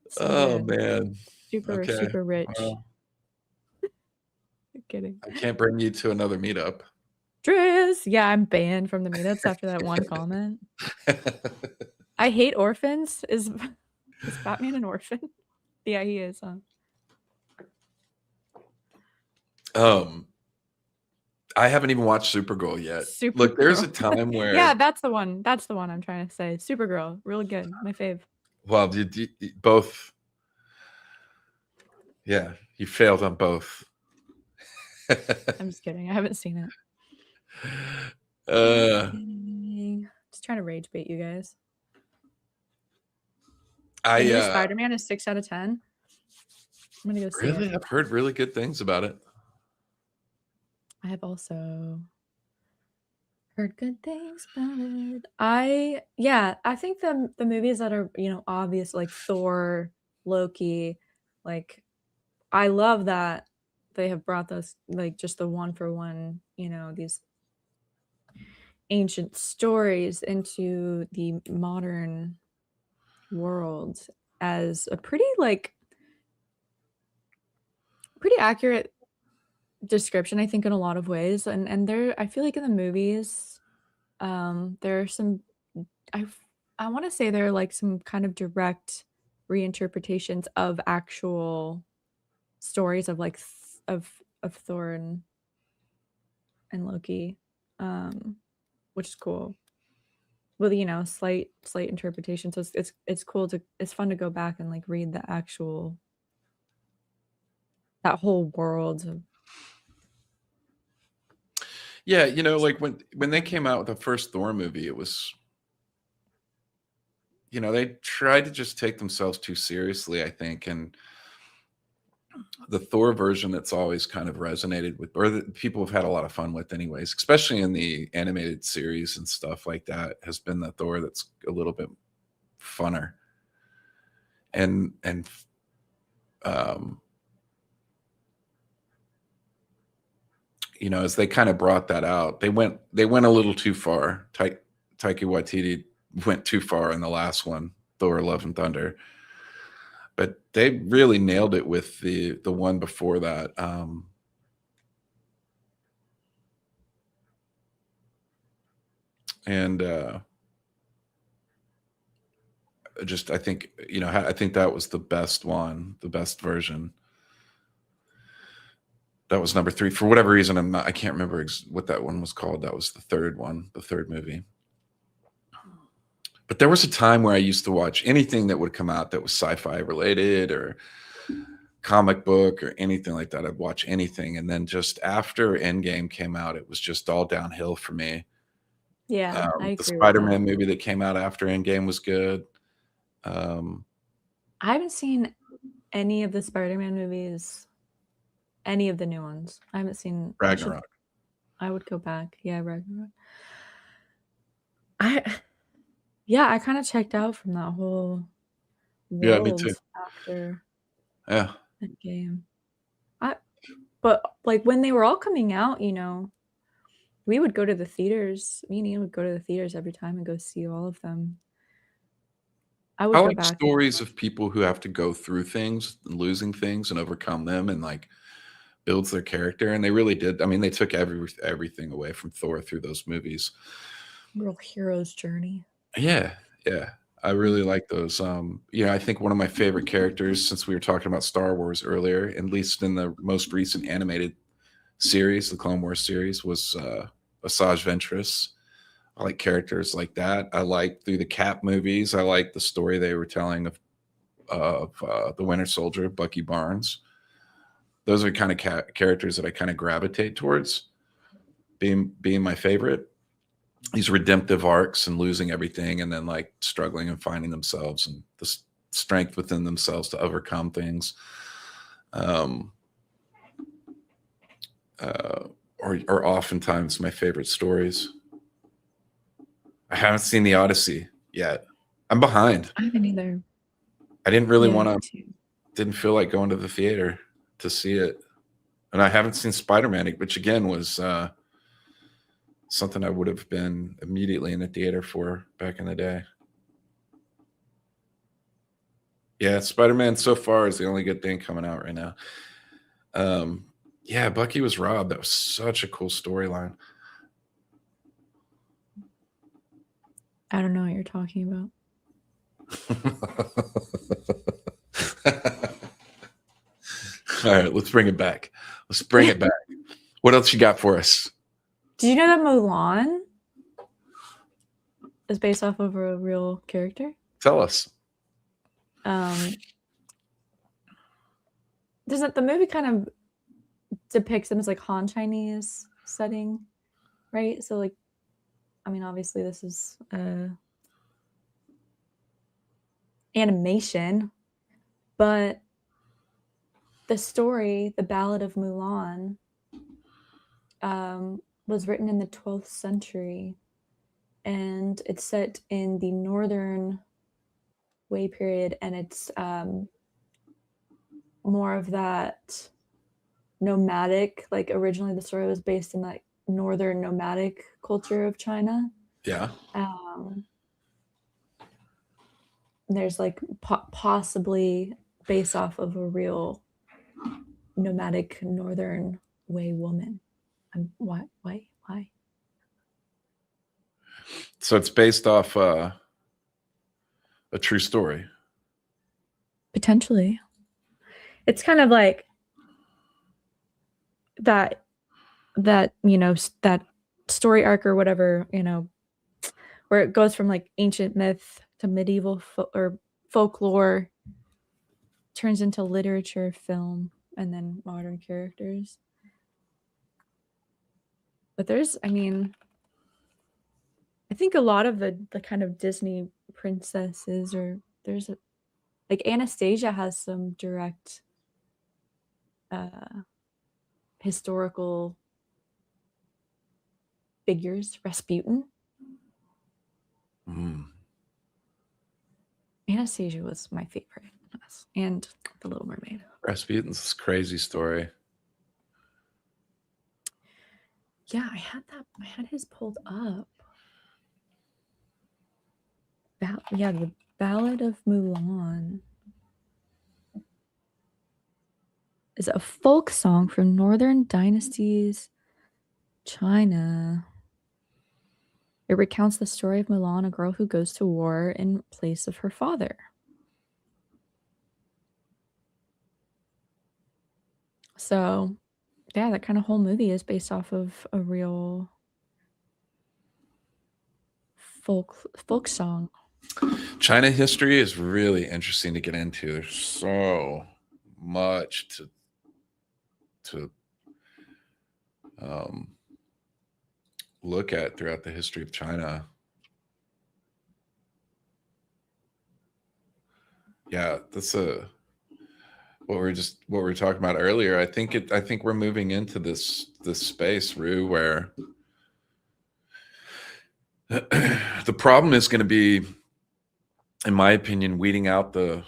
So good. Man. Super rich. Kidding. I can't bring you to another meetup. Driz. Yeah, I'm banned from the meetups after that one comment. I hate orphans. Is Batman an orphan? Yeah, he is. I haven't even watched Supergirl yet. Look, there's a time where that's the one. That's the one I'm trying to say. Supergirl, really good. My fave. Well, you both. Yeah, you failed on both. I'm just kidding. I haven't seen it. Just trying to rage bait you guys. The new Spider-Man is 6 out of 10. I'm gonna go see Really? it. I've heard really good things about it. I have also heard good things about it. I think the movies that are, obvious, like Thor, Loki, like I love that they have brought those, like, just the one for one, these ancient stories into the modern world as a pretty accurate description, I think, in a lot of ways. And there, I feel like in the movies, there are some, I want to say there are like some kind of direct reinterpretations of actual stories of like of Thor and Loki, which is cool. With slight interpretation, so it's cool it's fun to go back and like read the actual that whole world. Yeah, like when they came out with the first Thor movie, it was, they tried to just take themselves too seriously, I think, and the Thor version that's always kind of resonated with, or that people have had a lot of fun with anyways, especially in the animated series and stuff like that, has been the Thor that's a little bit funner. And as they kind of brought that out, they went a little too far. Taika Waititi went too far in the last one, Thor: Love and Thunder. But they really nailed it with the one before that. And I think, I think that was the best one, the best version. That was number 3. For whatever reason, I can't remember what that one was called. That was the third one, the third movie. But there was a time where I used to watch anything that would come out that was sci-fi related or comic book or anything like that. I'd watch anything. And then just after Endgame came out, it was just all downhill for me. Yeah, I The agree with that. Spider-Man movie that came out after Endgame was good. I haven't seen any of the Spider-Man movies, any of the new ones. I haven't seen. Ragnarok. I would go back. Yeah, Ragnarok. I kind of checked out from that whole Yeah, me too. world after Yeah. Endgame. But like when they were all coming out, we would go to the theaters. Me and Ian would go to the theaters every time and go see all of them. I would I go like back. stories of people who have to go through things and losing things and overcome them, and like builds their character. And they really did. I mean, they took everything away from Thor through those movies. Real hero's journey. Yeah. Yeah. I really like those. I think one of my favorite characters, since we were talking about Star Wars earlier, at least in the most recent animated series, the Clone Wars series, was Asajj Ventress. I like characters like that. I like through the Cap movies. I like the story they were telling of the Winter Soldier, Bucky Barnes. Those are kind of characters that I kind of gravitate towards being my favorite. These redemptive arcs and losing everything, and then like struggling and finding themselves and the strength within themselves to overcome things. Or oftentimes my favorite stories. I haven't seen the Odyssey yet. I'm behind. I haven't either. I didn't really Yeah, want to, didn't feel like going to the theater to see it. And I haven't seen Spider-Man, which again was something I would have been immediately in the theater for back in the day. Yeah, Spider-Man so far is the only good thing coming out right now. Yeah, Bucky was robbed. That was such a cool storyline. I don't know what you're talking about. All right, let's bring it back. Let's bring it back. What else you got for us? Did you know that Mulan is based off of a real character? Tell us. Doesn't the movie kind of depicts them as like Han Chinese setting, right? So like, I mean, obviously this is animation, but the story, the Ballad of Mulan, was written in the 12th century, and it's set in the northern Wei period, and it's more of that nomadic. Like originally, the story was based in that northern nomadic culture of China. Yeah. There's like possibly based off of a real nomadic northern Wei woman. Why? So it's based off a true story. Potentially. It's kind of like that that story arc or whatever, where it goes from like ancient myth to medieval or folklore, turns into literature, film, and then modern characters. But I think a lot of the kind of Disney princesses, or like Anastasia has some direct historical figures. Rasputin. Anastasia was my favorite, and The Little Mermaid. Rasputin's crazy story. Yeah, I had his pulled up. The Ballad of Mulan is a folk song from Northern Dynasties, China. It recounts the story of Mulan, a girl who goes to war in place of her father. So, yeah, that kind of whole movie is based off of a real folk song. China history is really interesting to get into. There's so much to look at throughout the history of China. Yeah, that's what we were talking about earlier. I think we're moving into this space, Rue, where the problem is going to be, in my opinion, weeding out the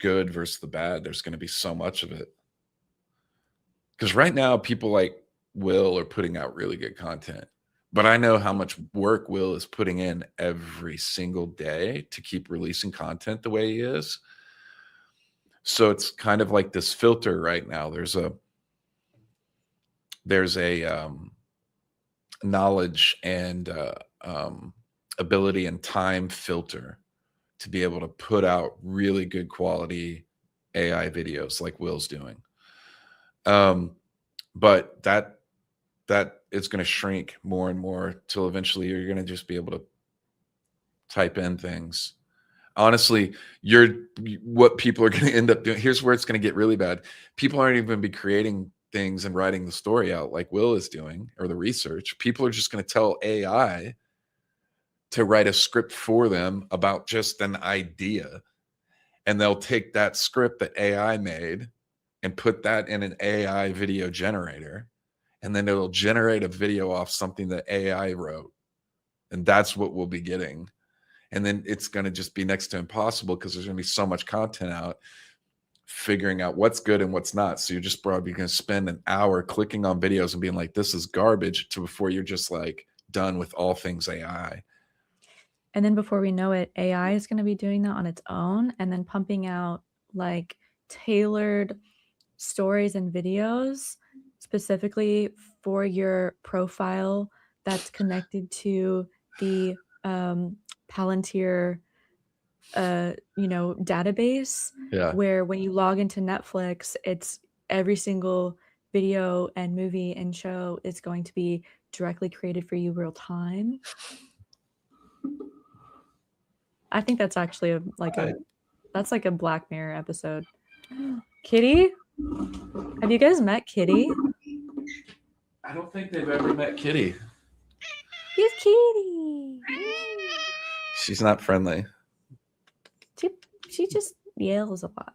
good versus the bad. There's going to be so much of it. Because right now, people like Will are putting out really good content. But I know how much work Will is putting in every single day to keep releasing content the way he is. So it's kind of like this filter right now. There's a knowledge and ability and time filter to be able to put out really good quality AI videos like Will's doing. But that is going to shrink more and more till eventually you're going to just be able to type in things. Honestly, what people are going to end up doing. Here's where it's going to get really bad. People aren't even going to be creating things and writing the story out like Will is doing, or the research. People are just going to tell AI to write a script for them about just an idea. And they'll take that script that AI made and put that in an AI video generator. And then it'll generate a video off something that AI wrote. And that's what we'll be getting. And then it's going to just be next to impossible because there's going to be so much content out figuring out what's good and what's not. So you're just probably going to spend an hour clicking on videos and being like, this is garbage, to before you're just like done with all things AI. And then before we know it, AI is going to be doing that on its own and then pumping out like tailored stories and videos specifically for your profile that's connected to the Palantir database. Yeah. Where when you log into Netflix, it's every single video and movie and show is going to be directly created for you real time. I think that's actually that's like a Black Mirror episode. Kitty? Have you guys met Kitty? I don't think they've ever met Kitty. Here's Kitty. She's not friendly. She just yells a lot.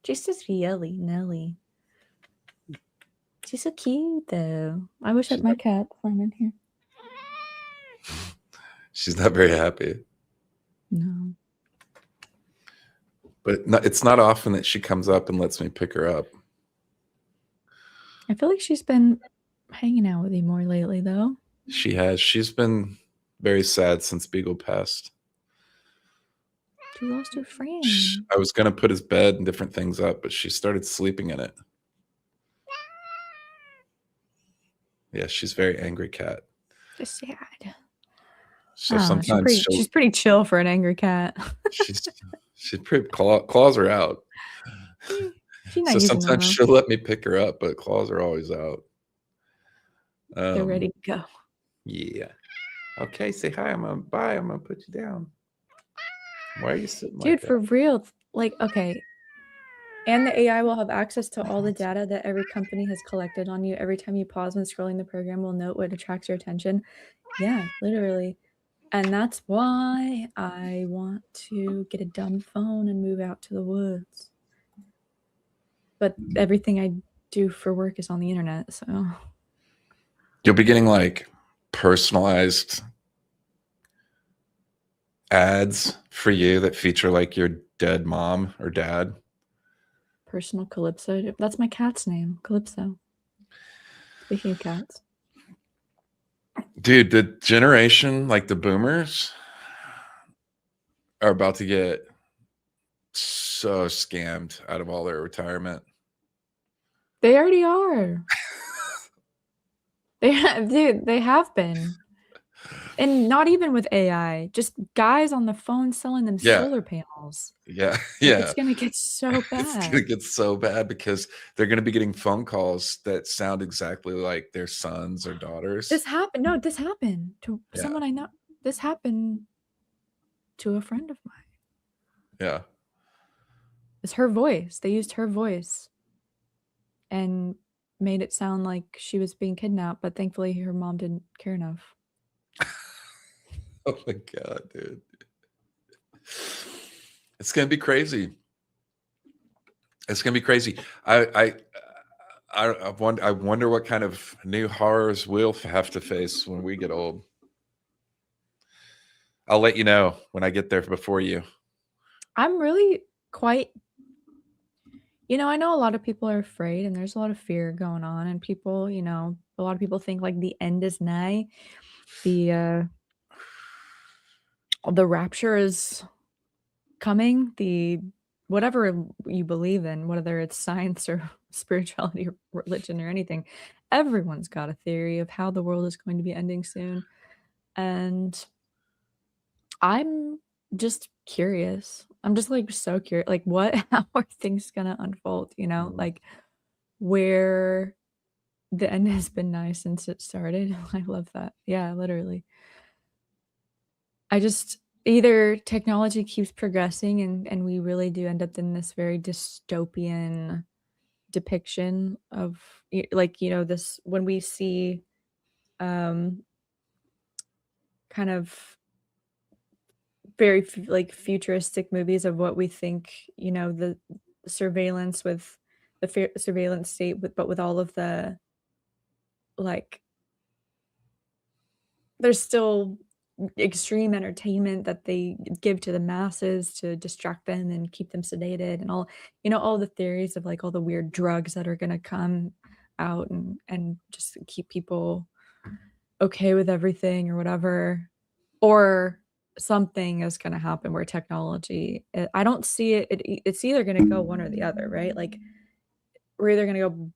She's just yelly Nelly. She's so cute though. I wish my cat was in here. She's not very happy. No. But it's not often that she comes up and lets me pick her up. I feel like she's been hanging out with you more lately, though. She has. She's been very sad since Beagle passed. She lost her friend. I was going to put his bed and different things up, but she started sleeping in it. Yeah, she's a very angry cat. Just sad. So sometimes she's pretty chill for an angry cat. she's pretty claws are out. So sometimes she'll let me pick her up, but claws are always out. They're ready to go. Yeah. Okay, say hi. I'm gonna put you down. Why are you sitting Dude, for real. Like, okay. And the AI will have access to all the data that every company has collected on you. Every time you pause when scrolling, the program will note what attracts your attention. Yeah, literally. And that's why I want to get a dumb phone and move out to the woods. But everything I do for work is on the internet, so. You'll be getting like personalized ads for you that feature like your dead mom or dad. Personal Calypso. That's my cat's name, Calypso. Speaking of cats. Dude, the generation, like the boomers, are about to get so scammed out of all their retirement. They already are. They have been. And not even with AI, just guys on the phone selling them Yeah. solar panels. Yeah. Like, Yeah. it's gonna get so It's gonna bad. get so bad because they're gonna be getting phone calls that sound exactly like their sons or daughters. This happened. No, this happened to Yeah. someone I know. This happened to a friend of mine. Yeah. It's her voice. They used her voice and made it sound like she was being kidnapped, but thankfully her mom didn't care enough. Oh my God, dude. It's gonna be crazy. It's gonna be crazy. I wonder what kind of new horrors we'll have to face when we get old. I'll let you know when I get there before you. I'm really quite, I know a lot of people are afraid and there's a lot of fear going on, and people, a lot of people think like the end is nigh. The rapture is coming. The whatever you believe in, whether it's science or spirituality or religion or anything, everyone's got a theory of how the world is going to be ending soon. And I'm just curious. I'm just like so curious. Like, how are things gonna unfold? Like where the end has been nice since it started. I love that. Yeah, literally. I just either technology keeps progressing and we really do end up in this very dystopian depiction of like, this when we see um kind of very like futuristic movies of what we think, the surveillance with the surveillance state, but with all of the like there's still extreme entertainment that they give to the masses to distract them and keep them sedated, and all the theories of like all the weird drugs that are going to come out and just keep people okay with everything or whatever, or something is going to happen where technology, I don't see it's either going to go one or the other, right? Like we're either going to go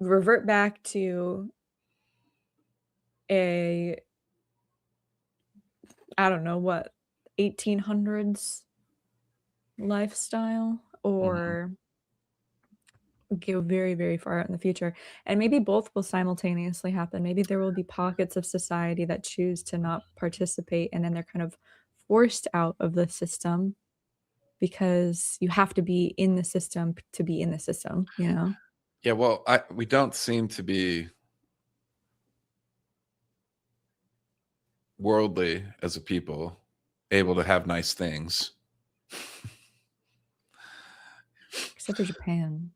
revert back to a, I don't know what, 1800s lifestyle, Mhm. or go very, very far out in the future. And maybe both will simultaneously happen. Maybe there will be pockets of society that choose to not participate, and then they're kind of forced out of the system because you have to be in the system to be in the system, Yeah, well, we don't seem to be worldly as a people, able to have nice things. Except for Japan.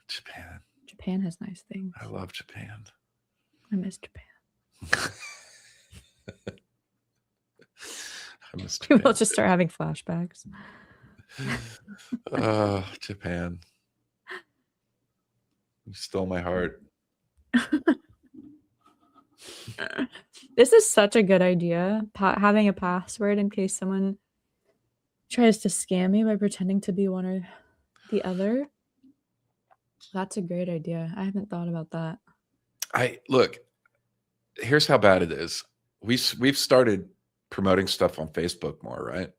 Japan. Japan has nice things. I love Japan. I miss Japan. I miss People Japan. just start having flashbacks. Japan. You stole my heart. This is such a good idea. Having a password in case someone tries to scam me by pretending to be one or the other. That's a great idea. I haven't thought about that. Look, here's how bad it is. We've started promoting stuff on Facebook more, right?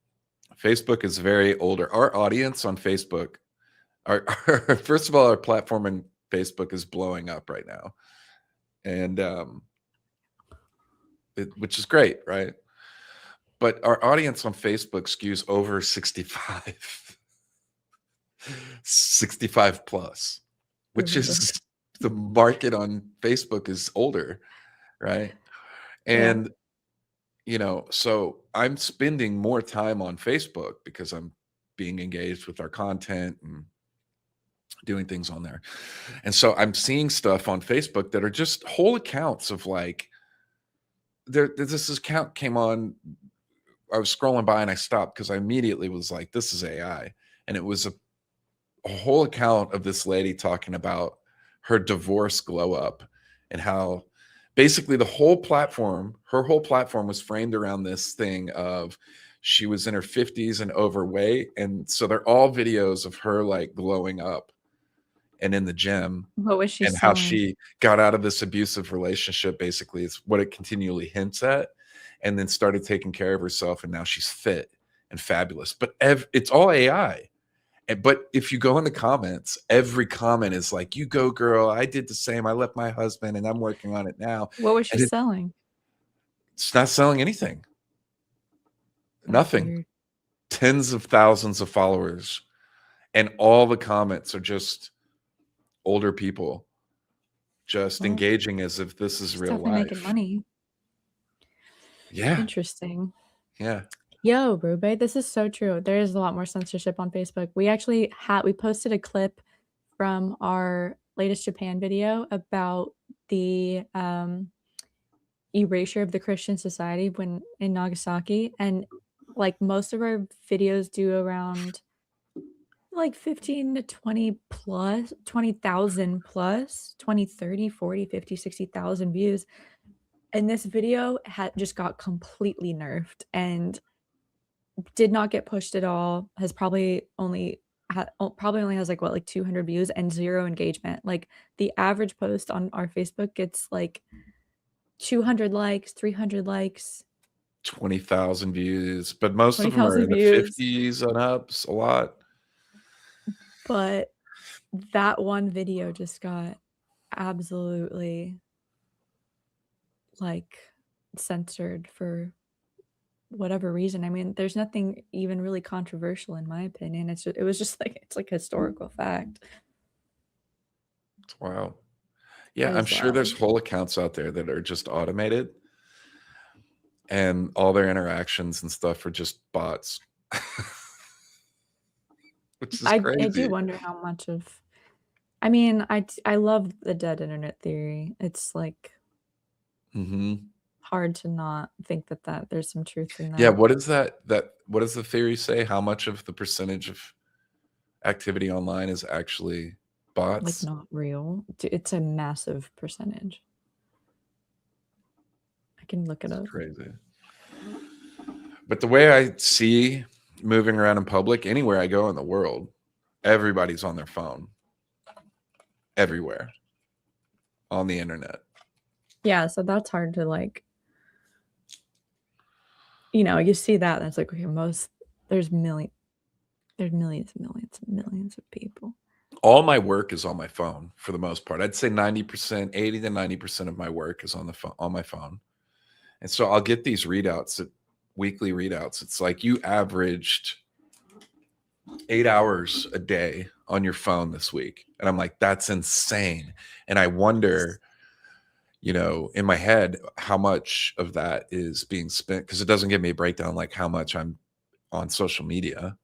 Facebook is very older. Our audience on Facebook, first of all, our platform in Facebook is blowing up right now, and which is great, right? But our audience on Facebook skews over 65, 65 plus, which is the market on Facebook is older, right? Yeah. And so I'm spending more time on Facebook because I'm being engaged with our content and doing things on there. And so I'm seeing stuff on Facebook that are just whole accounts of like this account came on. I was scrolling by and I stopped because I immediately was like, this is AI. And it was a whole account of this lady talking about her divorce glow up and how basically her whole platform was framed around this thing of she was in her 50s and overweight. And so they're all videos of her like glowing up and in the gym, What was she and how selling? she got out of this abusive relationship basically is what it continually hints at. and then started taking care of herself, and now she's fit and fabulous. But it's all AI. But if you go in the comments, every comment is like, "You go, girl. I did the same. I left my husband, and I'm working on it now." What was she And selling? it's not selling anything. That's Nothing. weird. Tens of thousands of followers, and all the comments are just older people just Well, engaging as if this is she's real definitely making life. money. Yeah, Interesting. yeah. Yo, Rube, this is so true. There is a lot more censorship on Facebook. We actually we posted a clip from our latest Japan video about the erasure of the Christian society when in Nagasaki, and like most of our videos do around like 15 to 20 plus 20,000 plus 20, 30, 40, 50, 60,000 views. And this video had just got completely nerfed and did not get pushed at all. Has probably only has like what, like 200 views and zero engagement. Like the average post on our Facebook gets like 200 likes, 300 likes, 20,000 views, but most of them are 20,000 in the views. 50s and ups a lot. But that one video just got absolutely like censored for whatever reason. I mean, there's nothing even really controversial in my opinion. It was just like it's like historical fact. Wow. Yeah, It I'm was sure there's wild. whole accounts out there that are just automated, and all their interactions and stuff are just bots, which is I do crazy. wonder how much of I mean, I love the dead internet theory. It's like Hmm. hard to not think that there's some truth in Yeah, that. what is that what does the theory say? How much of the percentage of activity online is actually Like bots? not real. It's a massive percentage. I can look it It's up. crazy. But the way I see moving around in public, anywhere I go in the world, everybody's on their phone everywhere on the internet. Yeah, so that's hard to like, you see that and it's like okay, there's million there's millions and millions and millions of people. All my work is on my phone for the most part. I'd say 90%, 80 to 90% of my work is on the phone, on my phone. And so I'll get these readouts, weekly readouts. It's like you averaged 8 hours a day on your phone this week. And I'm like, that's insane. And I wonder, in my head, how much of that is being spent, because it doesn't give me a breakdown like how much I'm on social media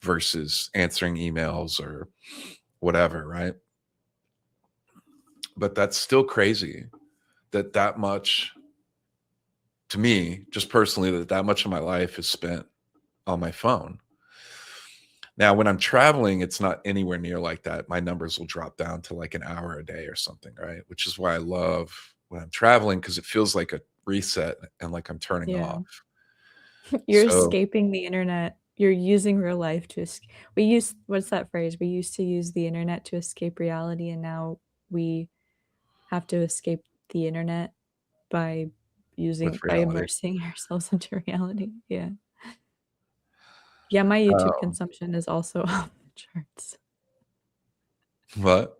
versus answering emails or whatever, right? But that's still crazy that much, to me, just personally, that much of my life is spent on my phone. Now, when I'm traveling, it's not anywhere near like that. My numbers will drop down to like an hour a day or something, right? Which is why I love when I'm traveling, because it feels like a reset and like I'm turning Yeah. off. You're So escaping the internet. You're using real life to we use what's that phrase? We used to use the internet to escape reality and now we have to escape the internet by with by reality. immersing ourselves into reality. Yeah. Yeah, my YouTube Um, consumption is also off the charts. what?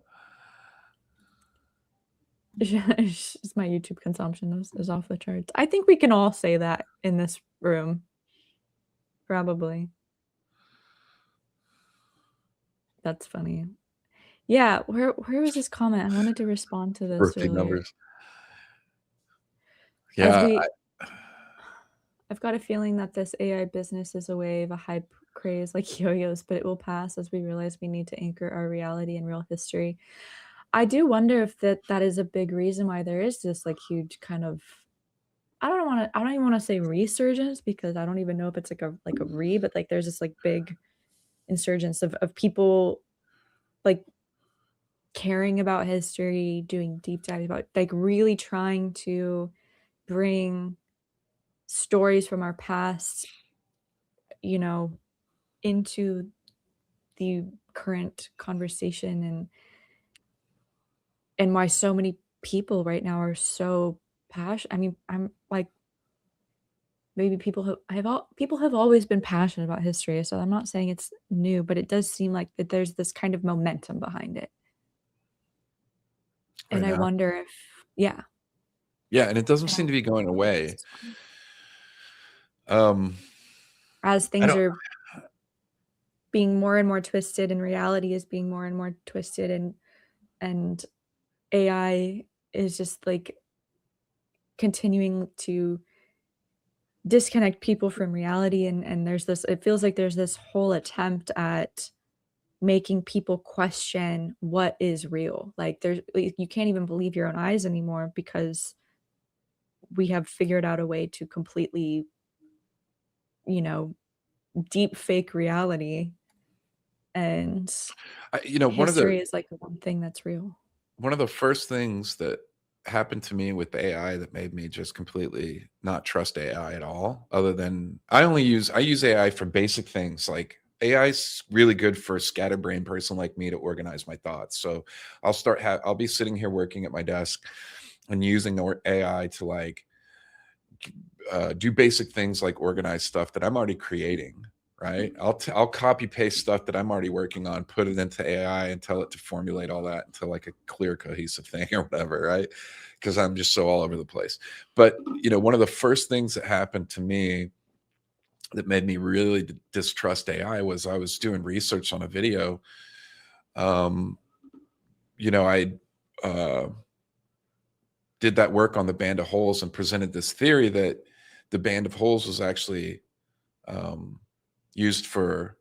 It's just my YouTube consumption is off the charts. I think we can all say that in this room. Probably. That's funny. Yeah, where was this comment? I wanted to respond to this Birthday earlier. numbers. As Yeah. I've got a feeling that this AI business is a wave, a hype craze like yo-yos, but it will pass as we realize we need to anchor our reality in real history. I do wonder if that is a big reason why there is this like huge kind of I don't even want to say resurgence because I don't even know if it's like a but like there's this like big insurgence of people like caring about history, doing deep dive about like really trying to bring stories from our past, you know, into the current conversation and why so many people right now are so passionate. I mean, I'm like maybe people have always been passionate about history, so I'm not saying it's new, but it does seem like that there's this kind of momentum behind it. right And I now. wonder if yeah. Yeah, and it doesn't And seem I to be going wonder if this away. is one. Um, As I things don't. are being more and more twisted and reality is being more and more twisted and AI is just like continuing to disconnect people from reality and there's this it feels like there's this whole attempt at making people question what is real. Like there's like, you can't even believe your own eyes anymore because we have figured out a way to completely, you know, deep fake reality and One of the history is like the one thing that's real. one of the first things that happened to me with AI that made me just completely not trust AI at all, other than I use AI for basic things like AI is really good for a scatterbrained person like me to organize my thoughts. So I'll be sitting here working at my desk and using AI to like do basic things like organize stuff that I'm already creating. Right. I'll copy paste stuff that I'm already working on, put it into AI and tell it to formulate all that into like a clear, cohesive thing or whatever. Right. Because I'm just so all over the place. But, one of the first things that happened to me that made me really distrust AI was I was doing research on a video. Um, I did that work on the band of holes and presented this theory that the band of holes was actually um, used for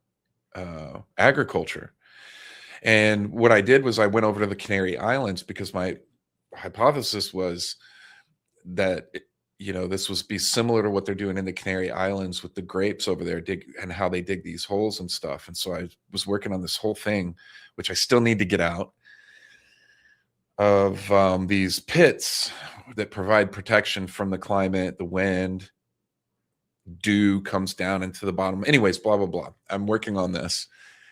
agriculture. And what I did was I went over to the Canary Islands because my hypothesis was that this was be similar to what they're doing in the Canary Islands with the grapes over there, and how they dig these holes and stuff. And so I was working on this whole thing, which I still need to get out, of these pits that provide protection from the climate, the wind, dew comes down into the bottom. Anyways, blah, blah, blah. I'm working on this.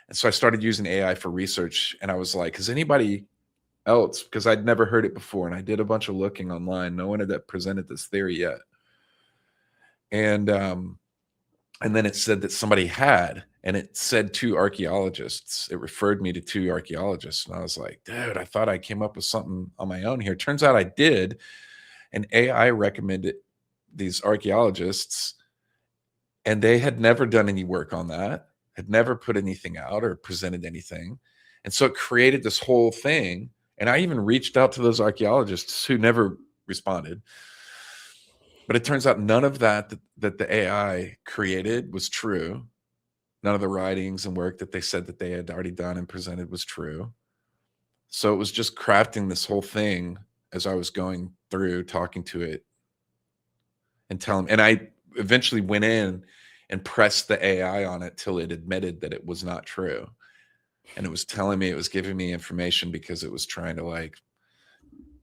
And so I started using AI for research. And I was like, has anybody else, because I'd never heard it before. And I did a bunch of looking online. No one had presented this theory yet. And then it said that somebody had, and it said two archaeologists. It referred me to two archaeologists. And I was like, dude, I thought I came up with something on my own here. Turns out I did. And AI recommended these archaeologists, and they had never done any work on that, had never put anything out or presented anything. And so it created this whole thing. And I even reached out to those archaeologists who never responded. But it turns out none of that the AI created was true. None of the writings and work that they said that they had already done and presented was true. So it was just crafting this whole thing as I was going through, talking to it and telling. And I eventually went in and pressed the AI on it till it admitted that it was not true. And it was telling me, it was giving me information because it was trying to like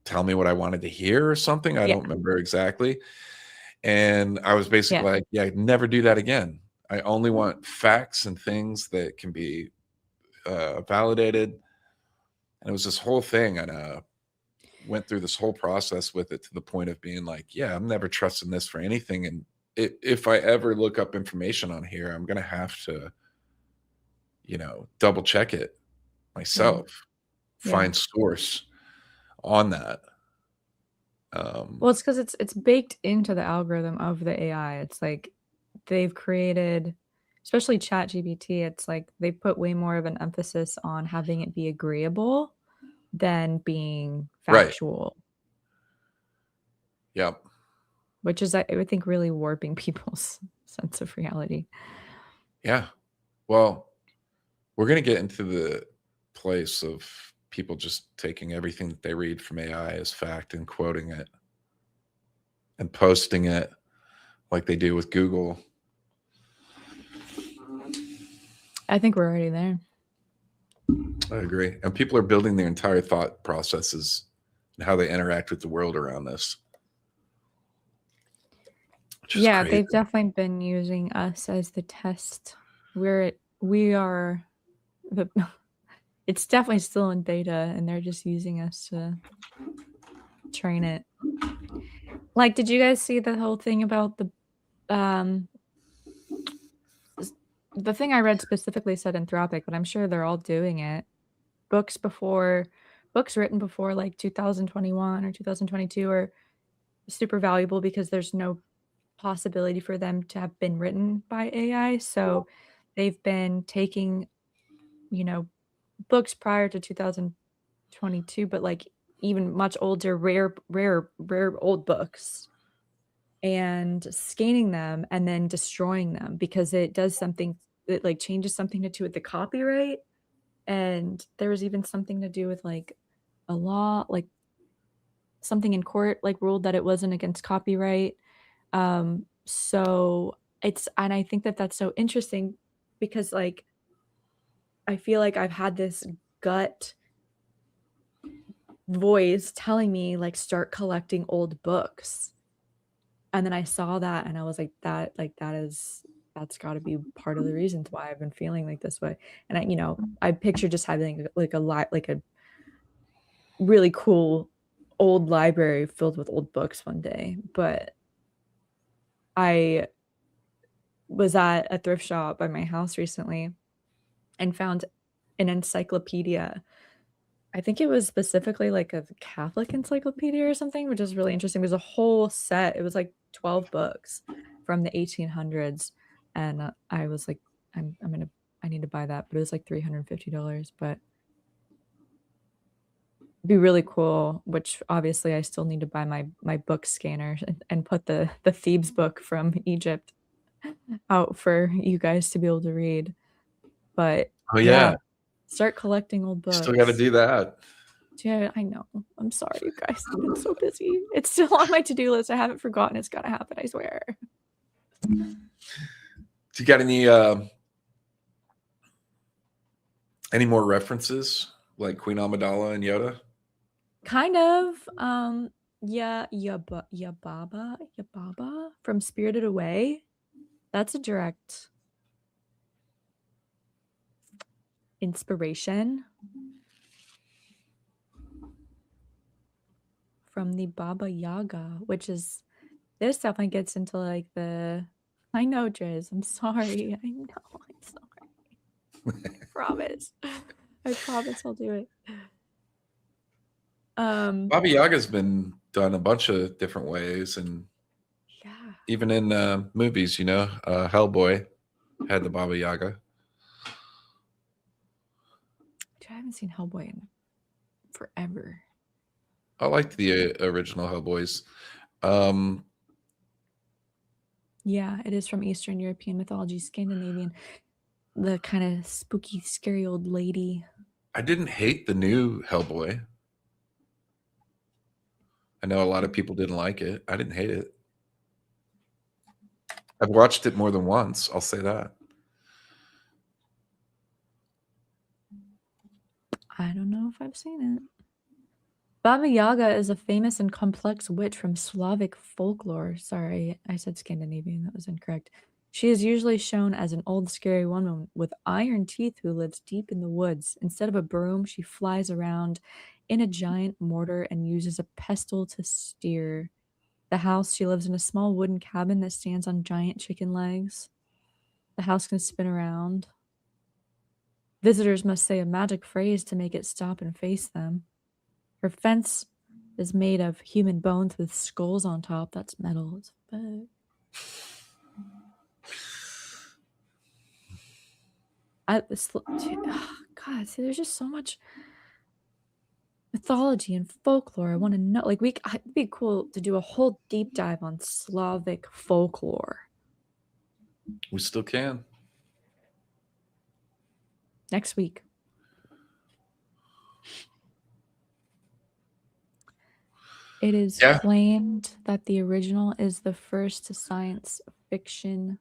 tell me what I wanted to hear or something. I Yeah. don't remember exactly. And I was basically Yeah. like, yeah, I'd never do that again. I only want facts and things that can be validated. And it was this whole thing. And went through this whole process with it to the point of being like, yeah, I'm never trusting this for anything. And if I ever look up information on here, I'm going to have to, double check it Yeah. myself, Yeah. find source on that. Well, it's because it's baked into the algorithm of the AI. It's like they've created, especially ChatGPT, it's like they put way more of an emphasis on having it be agreeable than being Right. factual, Yep. which is, I would think, really warping people's sense of reality. Yeah. Well, we're going to get into the place of people just taking everything that they read from AI as fact and quoting it and posting it like they do with Google. I think we're already there. I agree. And people are building their entire thought processes and how they interact with the world around this. Which is Yeah, crazy. they've definitely been using us as the test. We are the it's definitely still in beta and they're just using us to train it. Like, did you guys see the whole thing about The thing I read specifically said Anthropic, but I'm sure they're all doing it. Books written before like 2021 or 2022 are super valuable because there's no possibility for them to have been written by AI. So they've been taking, you know, books prior to 2022, but like even much older, rare old books and scanning them and then destroying them because it does something, it like changes something to do with the copyright. And there was even something to do with like a law, like something in court like ruled that it wasn't against copyright. So it's, and I think that that's so interesting because like I feel like I've had this gut voice telling me like start collecting old books. And then I saw that and I was like that's got to be part of the reasons why I've been feeling like this way. And I picture just having like a really cool old library filled with old books one day. But I was at a thrift shop by my house recently and found an encyclopedia. I think it was specifically like a Catholic encyclopedia or something, which is really interesting. There's a whole set. It was like 12 books from the 1800s, and I was like, I need to buy that, but it was like $350. But it'd be really cool. Which obviously I still need to buy my book scanner and put the Thebes book from Egypt out for you guys to be able to read. But Oh yeah, yeah, start collecting old still got to books. do that. Yeah, I know. I'm sorry, you guys. I've been so busy. It's still on my to-do list. I haven't forgotten. It's gotta happen, I swear. Do you got any more references like Queen Amidala and Yoda? Kind of. Yeah, Yababa from Spirited Away. That's a direct inspiration from the Baba Yaga, which is this definitely gets into like the. I know, Driz. I'm sorry. I know. I'm sorry. Promise. I promise I'll do it. Baba Yaga's been done a bunch of different ways, and Yeah. even in movies, Hellboy had the Baba Yaga. Dude, I haven't seen Hellboy in forever. I liked the original Hellboys. Um, Yeah, it is from Eastern European mythology, Scandinavian. The kind of spooky, scary old lady. I didn't hate the new Hellboy. I know a lot of people didn't like it. I didn't hate it. I've watched it more than once. I'll say that. I don't know if I've seen it. Baba Yaga is a famous and complex witch from Slavic folklore. Sorry, I said Scandinavian. That was incorrect. She is usually shown as an old, scary woman with iron teeth who lives deep in the woods. Instead of a broom, she flies around in a giant mortar and uses a pestle to steer. The house, she lives in a small wooden cabin that stands on giant chicken legs. The house can spin around. Visitors must say a magic phrase to make it stop and face them. Her fence is made of human bones with skulls on top. That's metal as fuck. God, see, there's just so much mythology and folklore. I want to know. Like, it'd be cool to do a whole deep dive on Slavic folklore We still can. next week. It is Yeah, claimed that the original is the first science fiction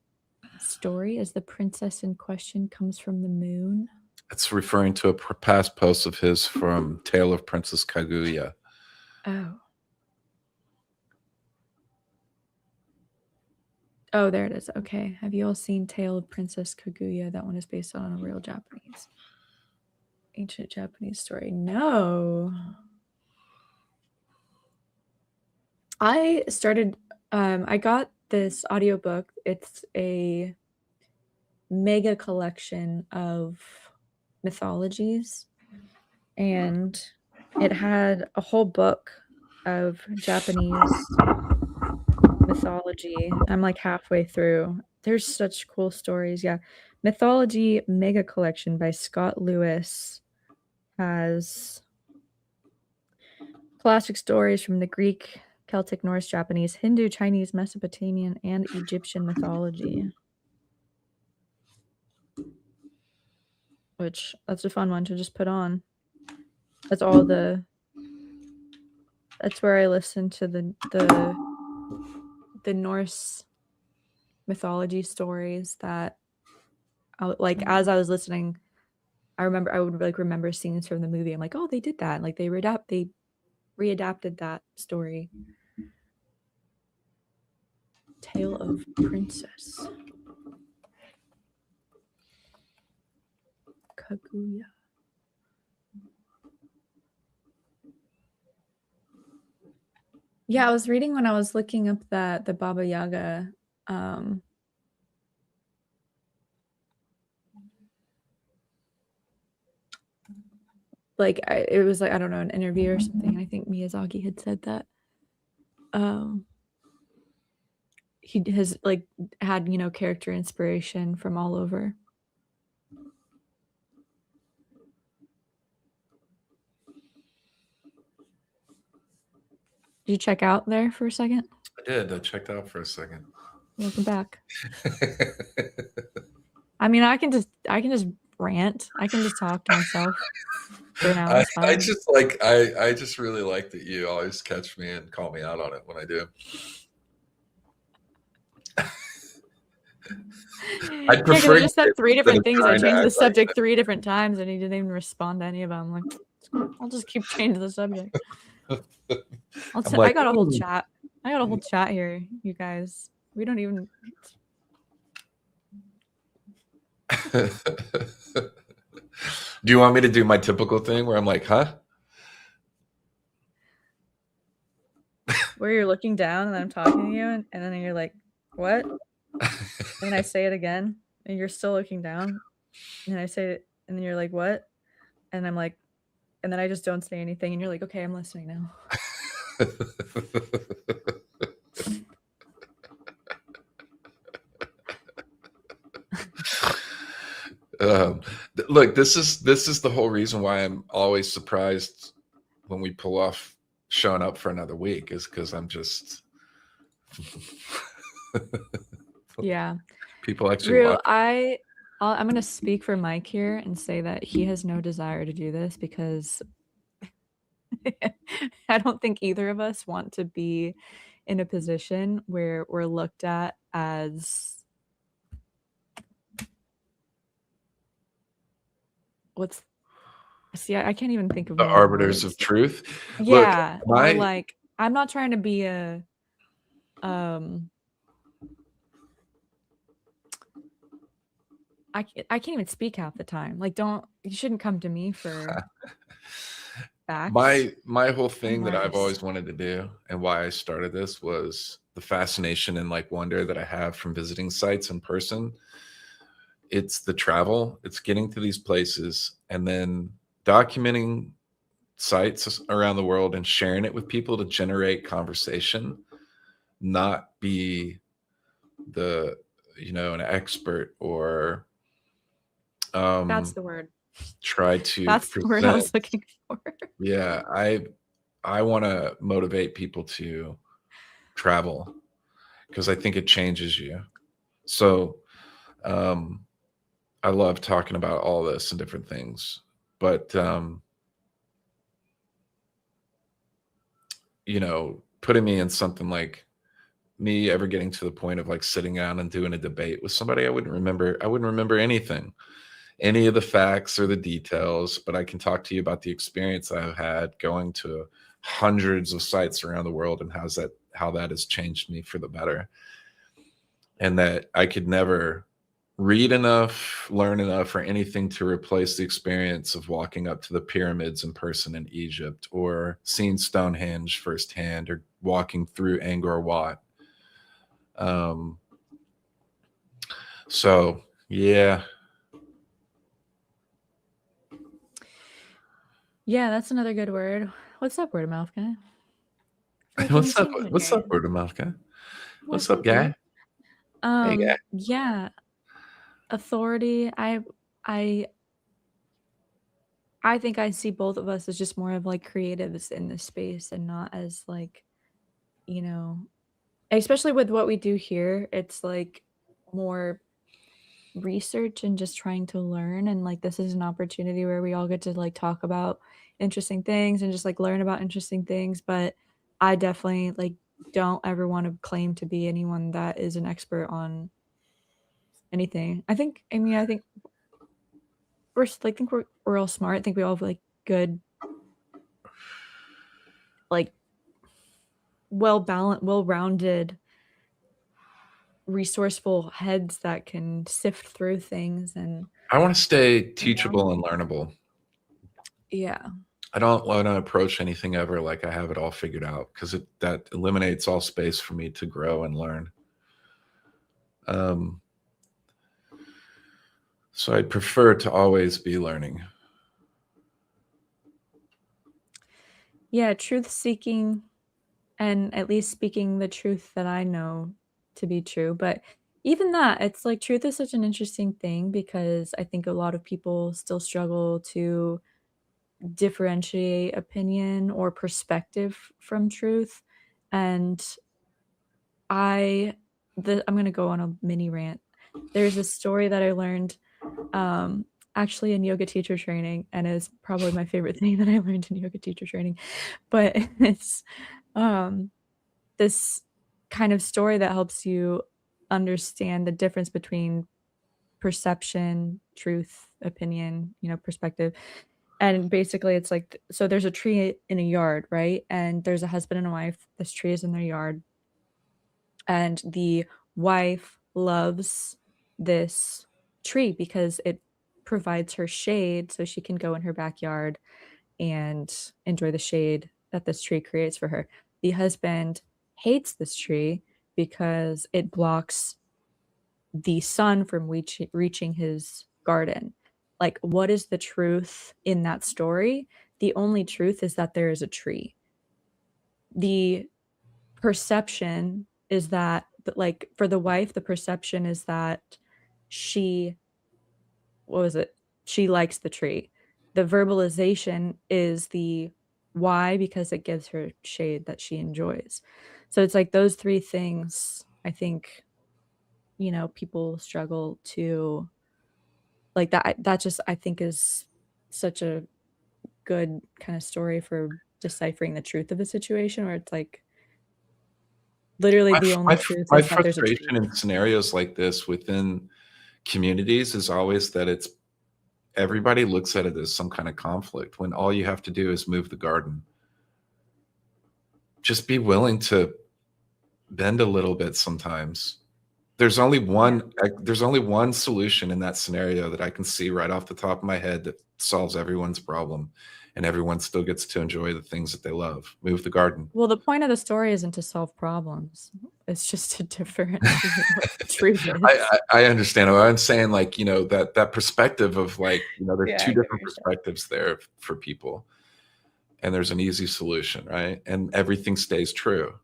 story, as the princess in question comes from the moon. it's referring to a past post of his from Tale of Princess Kaguya. Oh. Oh, there it is. Okay. Have you all seen Tale of Princess Kaguya? That one is based on a real Japanese, ancient Japanese story. No. I started, I got this audiobook. It's a mega collection of mythologies, and it had a whole book of Japanese mythology. I'm like halfway through. There's such cool stories. Yeah. Mythology Mega Collection by Scott Lewis has classic stories from the Greek, Celtic, Norse, Japanese, Hindu, Chinese, Mesopotamian, and Egyptian mythology. Which that's a fun one to just put on. That's all the that's where I listen to the Norse mythology stories that like as I was listening, I would like remember scenes from the movie. I'm like, oh, they did that. Like they readapted that story. Tale of Princess Kaguya. Yeah, I was reading when I was looking up the Baba Yaga. Like it was like, I don't know, an interview or something. I think Miyazaki had said that he has like had, you know, character inspiration from all over. Did you check out there for a second? I did. I checked out for a second. Welcome back. I mean, I can just rant. I can just talk to myself for an hour. It's fine. I just really like that you always catch me and call me out on it when I do. I'd prefer. I just said 3 different things. I changed the subject 3 different times, and he didn't even respond to any of them. I'm like, I'll just keep changing the subject. I got a whole chat. I got a whole chat here, you guys. We don't even. Do you want me to do my typical thing where I'm like, huh? Where you're looking down and I'm talking to you, and then you're like, what? And I say it again, and you're still looking down. And I say it, and then you're like, what? And I'm like, and then I just don't say anything, and you're like, okay, I'm listening now. Look, this is the whole reason why I'm always surprised when we pull off showing up for another week, is because I'm just yeah. People actually Rue, I'm going to speak for Mike here and say that he has no desire to do this, because I don't think either of us want to be in a position where we're looked at as I can't even think of the arbiters of truth. Yeah. Look, or like, I'm not trying to be a I can't even speak half the time. Like, you shouldn't come to me for facts. My whole thing that I've always wanted to do, and why I started this, was the fascination and like wonder that I have from visiting sites in person. It's the travel, it's getting to these places and then documenting sites around the world and sharing it with people to generate conversation, not be an expert or that's the word. Try to That's the word I was looking for. Yeah, I want to motivate people to travel, because I think it changes you. So I love talking about all this and different things, but putting me in something like me ever getting to the point of like sitting down and doing a debate with somebody, I wouldn't remember anything, any of the facts or the details, but I can talk to you about the experience I've had going to hundreds of sites around the world and how that has changed me for the better. And that I could never read enough, learn enough, or anything to replace the experience of walking up to the pyramids in person in Egypt, or seeing Stonehenge firsthand, or walking through Angkor Wat. Um, so yeah. Yeah, that's another good word. What's up, word of mouth guy? I feel like we haven't What's up? seen you in What's here. up, word of mouth guy? What's What's up, up, guy? dude? Hey, guy. Yeah, authority. I I think I see both of us as just more of like creatives in this space and not as like, you know, especially with what we do here, it's like more research and just trying to learn. And like, this is an opportunity where we all get to like talk about interesting things and just like learn about interesting things. But I definitely like don't ever want to claim to be anyone that is an expert on anything. I think we're all smart. I think we all have like good, like well balanced, well rounded, resourceful heads that can sift through things and I want to stay you know teachable and learnable. yeah. I don't want to approach anything ever like I have it all figured out, because that eliminates all space for me to grow and learn. Um, so I prefer to always be learning. Yeah, truth seeking and at least speaking the truth that I know to be true. But even that, it's like truth is such an interesting thing because I think a lot of people still struggle to differentiate opinion or perspective from truth. And I I'm going to go on a mini rant. There's a story that I learned um actually in yoga teacher training and is probably my favorite thing that I learned in yoga teacher training. But it's um this kind of story that helps you understand the difference between perception, truth, opinion, perspective. And basically, it's like so there's a tree in a yard, right? And there's a husband and a wife. This tree is in their yard, and the wife loves this tree because it provides her shade so she can go in her backyard and enjoy the shade that this tree creates for her. The husband hates this tree because it blocks the sun from reaching his garden. Like, what is the truth in that story? The only truth is that there is a tree. The perception is that, like, for the wife, the perception is that she, what was it? She likes the tree. The verbalization is the why, because it gives her shade that she enjoys. So it's like those three things, I think, people struggle to like that just I think is such a good kind of story for deciphering the truth of a situation where it's like literally My, the f- only my, truth my is that there's a tree. frustration in scenarios like this within communities is always that it's everybody looks at it as some kind of conflict when all you have to do is move the garden. Just be willing to bend a little bit sometimes. Yeah. There's only one solution in that scenario that I can see right off the top of my head that solves everyone's problem, and everyone still gets to enjoy the things that they love. Move the garden. Well, the point of the story isn't to solve problems. It's just to differentiate what the truth is. I understand. I'm saying, like, that perspective of, like, there's Yeah, two I get what different you're saying. perspectives there for people, and there's an easy solution, right? And everything stays true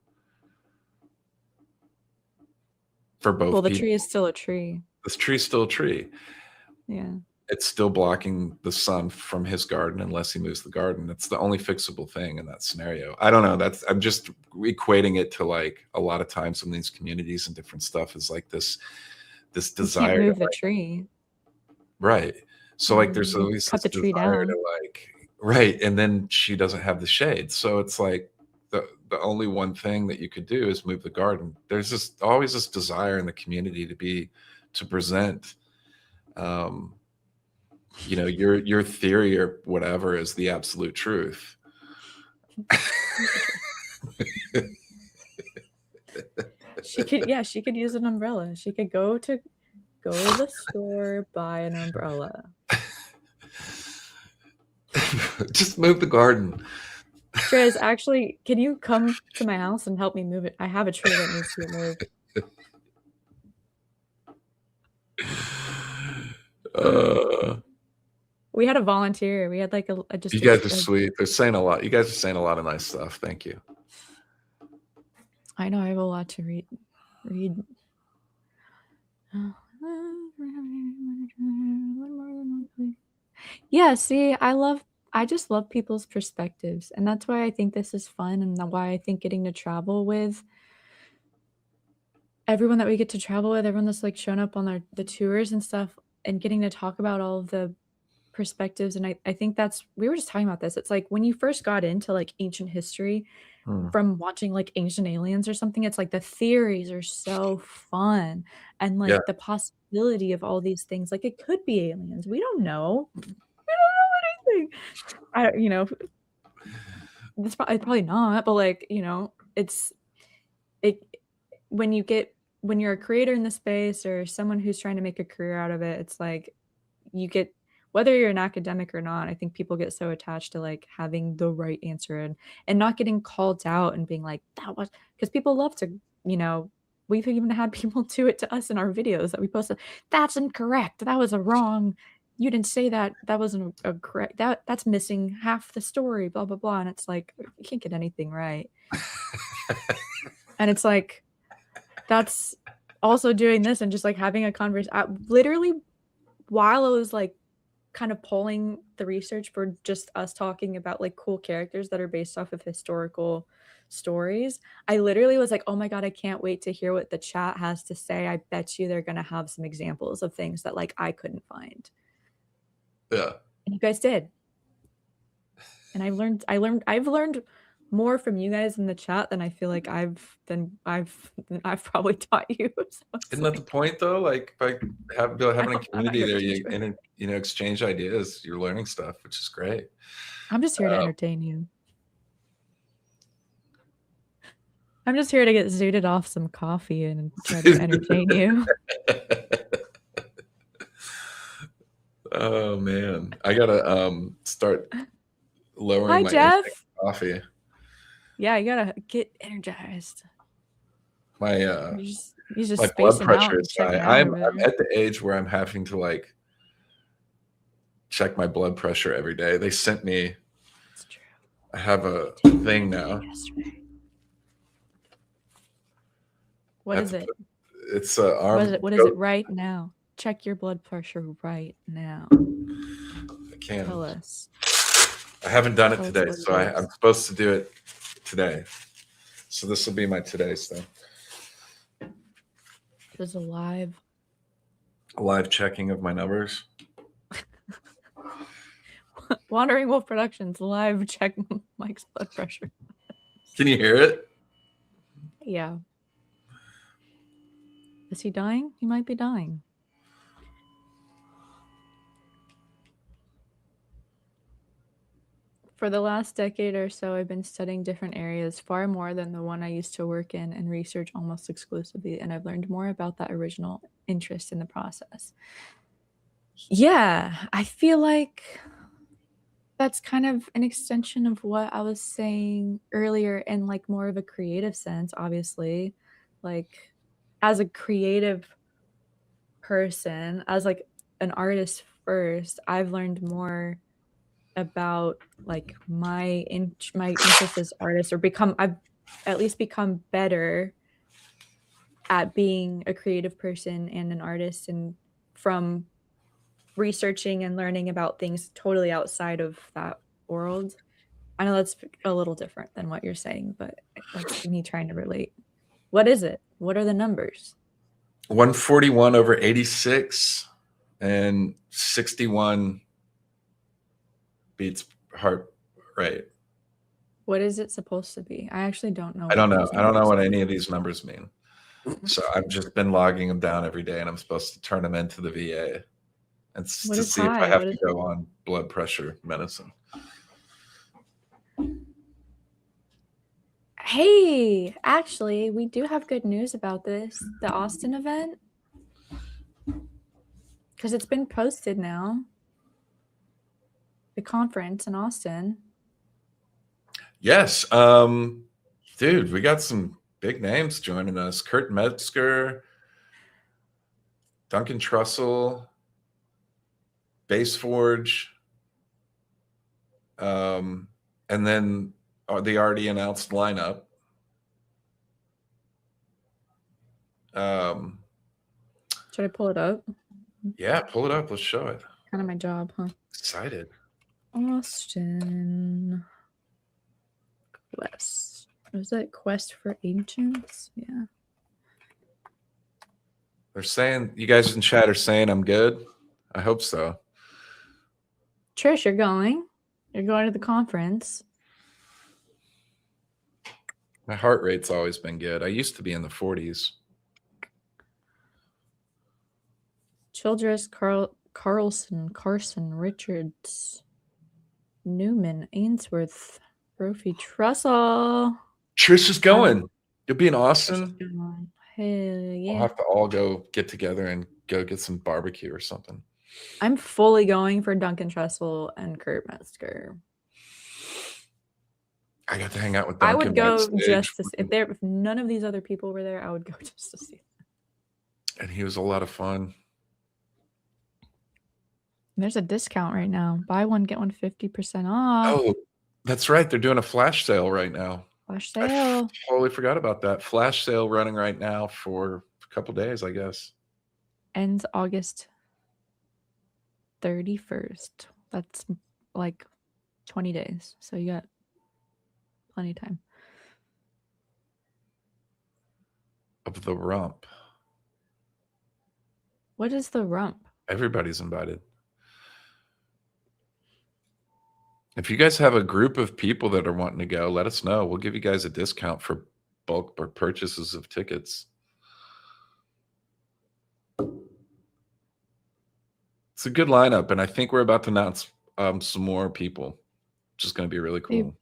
for Well, both the tree is people. still a tree. This tree's still a tree. Yeah. It's still blocking the sun from his garden unless he moves the garden. It's the only fixable thing in that scenario. I don't know. I'm just equating it to, like, a lot of times in these communities and different stuff is like this You can't desire to, move the like, tree. right. So, like, there's You always cut this the tree desire down. to, like, right, and then she doesn't have the shade. So it's like the only one thing that you could do is move the garden. There's just always this desire in the community to present um your theory or whatever is the absolute truth. She could use an umbrella. She could go to the store, buy an umbrella. Just move the garden. Trez, actually, can you come to my house and help me move it? I have a tree that needs to be moved. We had a volunteer. We had like you guys are sweet. They're saying a lot. You guys are saying a lot of nice stuff. Thank you. I know I have a lot to read. Yeah, see, I just love people's perspectives, and that's why I think this is fun, and why I think getting to travel with everyone that we get to travel with, everyone that's like shown up on the tours and stuff, and getting to talk about all of the perspectives. And I think that's, we were just talking about this. It's like when you first got into like ancient history from watching like Ancient Aliens or something, it's like the theories are so fun, and like the possibility of all these things. Like it could be aliens. We don't know. We don't know anything. You know, it's probably not, but like, you know, it's when you're a creator in the space or someone who's trying to make a career out of it, it's like you get, whether you're an academic or not, I think people get so attached to like having the right answer and not getting called out and being like, that was, because people love to, you know, we've even had people do it to us in our videos that we posted. That's incorrect. That was a wrong. You didn't say that. That wasn't a correct. That's missing half the story. Blah blah blah. And it's like you can't get anything right. And it's like that's also doing this and just like having a conversation. Literally, while I was like kind of polling the research for just us talking about like cool characters that are based off of historical stories, I literally was like, oh my god, I can't wait to hear what the chat has to say. I bet you they're gonna have some examples of things that like I couldn't find. Yeah. And you guys did. And I've learned more from you guys in the chat than I feel like I've probably taught you. So isn't that the point though? Like by having a community there, you know, exchange ideas, you're learning stuff, which is great. I'm just here to entertain you. I'm just here to get zooted off some coffee and try to entertain you. Oh man, I gotta start lowering my Jeff. coffee. Yeah, you gotta get energized. My you just my blood pressure is high. I'm at the age where I'm having to like check my blood pressure every day. They sent me. It's true. I have a thing now. Yesterday. What is it? It's a arm. What is it right now? Check your blood pressure right now. I can't. Tell us. I haven't done it today, so I'm supposed to do it today. So this will be my today's thing. There's a live checking of my numbers. Wandering Wolf Productions live check Mike's blood pressure. Can you hear it? Yeah. Is he dying? He might be dying. For the last decade or so, I've been studying different areas far more than the one I used to work in and research almost exclusively, and I've learned more about that original interest in the process. Yeah, I feel like that's kind of an extension of what I was saying earlier in like more of a creative sense, obviously. Like as a creative person, as like an artist first, I've learned more about like my interest as artist, or I've at least become better at being a creative person and an artist, and from researching and learning about things totally outside of that world. I know that's a little different than what you're saying, but that's me trying to relate. What is it? What are the numbers? 141 over 86 and 61 beats heart rate. What is it supposed to be? I actually don't know. I don't know. I don't know what any of these numbers mean. So I've just been logging them down every day, and I'm supposed to turn them into the VA and to see if I have to go on blood pressure medicine. Hey, actually, we do have good news about this. The Austin event, because it's been posted now. The conference in Austin. Yes. Dude, we got some big names joining us. Kurt Metzger, Duncan Trussell, Base Forge, and then the already announced lineup. Should I pull it up? Yeah, pull it up. Let's show it. Kind of my job, huh? Excited. Austin Quest. Was that Quest for Ancients? Yeah. They're saying, you guys in chat are saying I'm good. I hope so. Trish, you're going. You're going to the conference. My heart rate's always been good. I used to be in the 40s. Childress, Carson, Richards, Newman, Ainsworth, Brophy, Trussell. Trish is going. You'll be in Austin. Hell yeah. We'll have to all go get together and go get some barbecue or something. I'm fully going for Duncan Trussell and Kurt Metzger. I got to hang out with Duncan. I would go just to see if none of these other people were there, I would go just to see them. And he was a lot of fun. There's a discount right now. Buy one, get one 50% off. Oh, that's right. They're doing a flash sale right now. Flash sale. I totally forgot about that. Flash sale running right now for a couple days, I guess. Ends August 31st. That's like 20 days. So you got plenty of time. Of the rump. What is the rump? Everybody's invited. If you guys have a group of people that are wanting to go, let us know. We'll give you guys a discount for bulk purchases of tickets. It's a good lineup, and I think we're about to announce some more people, which is going to be really cool.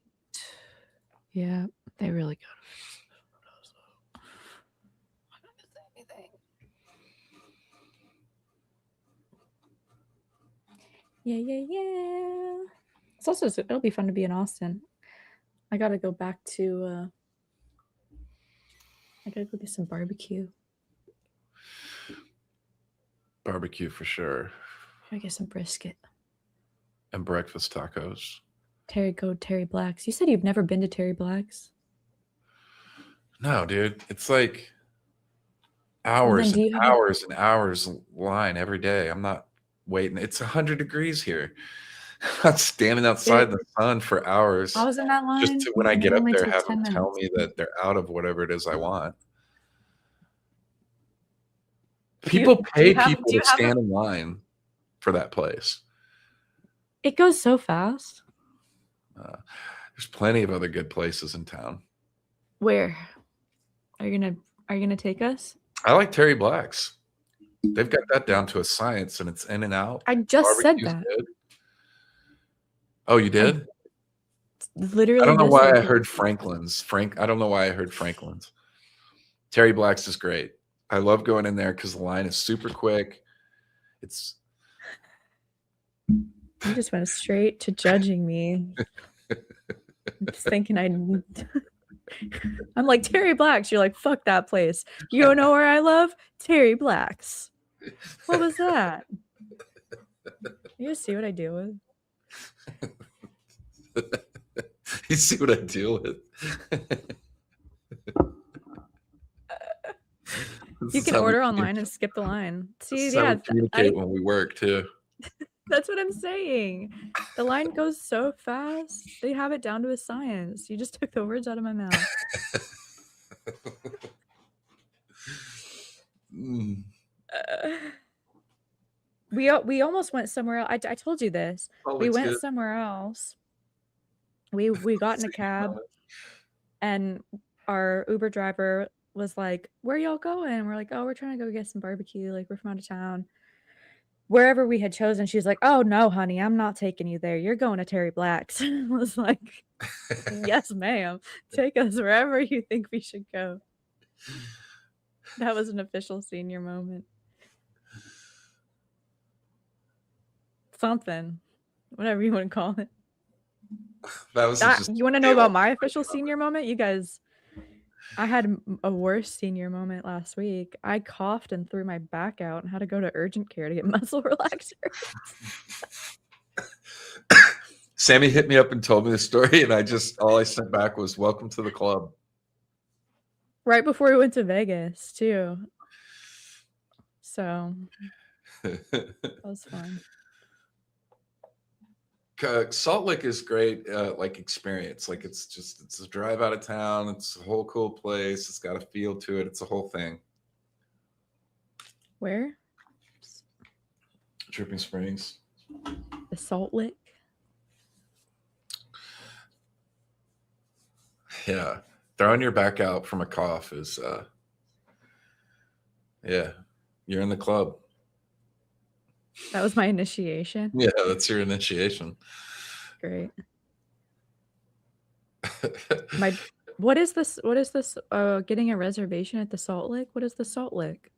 Yeah, they really got it. Yeah. It's also, it'll be fun to be in Austin. I gotta go back to I gotta go do some barbecue. Barbecue for sure. I get some brisket. And breakfast tacos. Terry Black's. You said you've never been to Terry Black's? No, dude. It's like hours and hours and hours line every day. I'm not waiting. It's 100 degrees here. I'm standing outside in the sun for hours. I was in that line. Just to, when I get up there, have them tell me that they're out of whatever it is I want. People pay people to stand in line for that place. It goes so fast. There's plenty of other good places in town. Where? Are you gonna take us? I like Terry Black's. They've got that down to a science, and it's in and out. I just said that. Good. Oh, you did? Literally. I don't know why I heard Franklin's. I don't know why I heard Franklin's. Terry Black's is great. I love going in there because the line is super quick. It's. You just went straight to judging me. I'm just thinking I'm like, Terry Black's. You're like, fuck that place. You don't know where I love? Terry Black's. What was that? You see what I deal with? You see what I deal with? You can order online and skip the line. See, yeah, we communicate when we work too. That's what I'm saying. The line goes so fast. They have it down to a science. You just took the words out of my mouth. We almost went somewhere else. I told you this. We went somewhere else. We got in a cab, and our Uber driver was like, "Where y'all going?" We're like, "Oh, we're trying to go get some barbecue. Like, we're from out of town." Wherever we had chosen, she's like, "Oh no, honey, I'm not taking you there. You're going to Terry Black's." I was like, "Yes, ma'am. Take us wherever you think we should go." That was an official senior moment. Something, whatever you want to call it. That was you want to know about my official senior moment? You guys, I had a worse senior moment last week. I coughed and threw my back out and had to go to urgent care to get muscle relaxers. Sammy hit me up and told me the story, and all I sent back was "Welcome to the club." Right before we went to Vegas, too. So that was fun. Salt Lake is great, like experience. Like it's a drive out of town. It's a whole cool place. It's got a feel to it. It's a whole thing. Where? Dripping Springs. The Salt Lick. Yeah, throwing your back out from a cough is, yeah, you're in the club. That was my initiation. Yeah, that's your initiation. Great. What is this? What is this? Getting a reservation at the Salt Lick? What is the Salt Lick?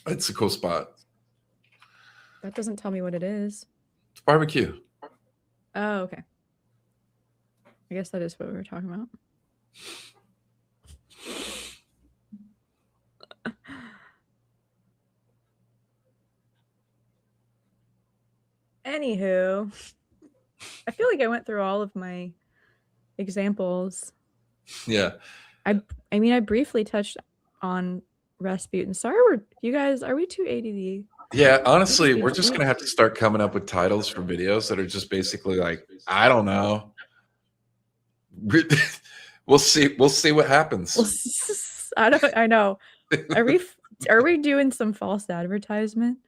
It's a cool spot. That doesn't tell me what it is. It's barbecue. Oh, okay. I guess that is what we were talking about. Anywho, I feel like I went through all of my examples. Yeah. I mean, I briefly touched on Rasputin. Sorry, are we too ADD? Yeah, honestly, we're just gonna have to start coming up with titles for videos that are just basically like, I don't know. We'll see what happens. I know. Are we doing some false advertisement?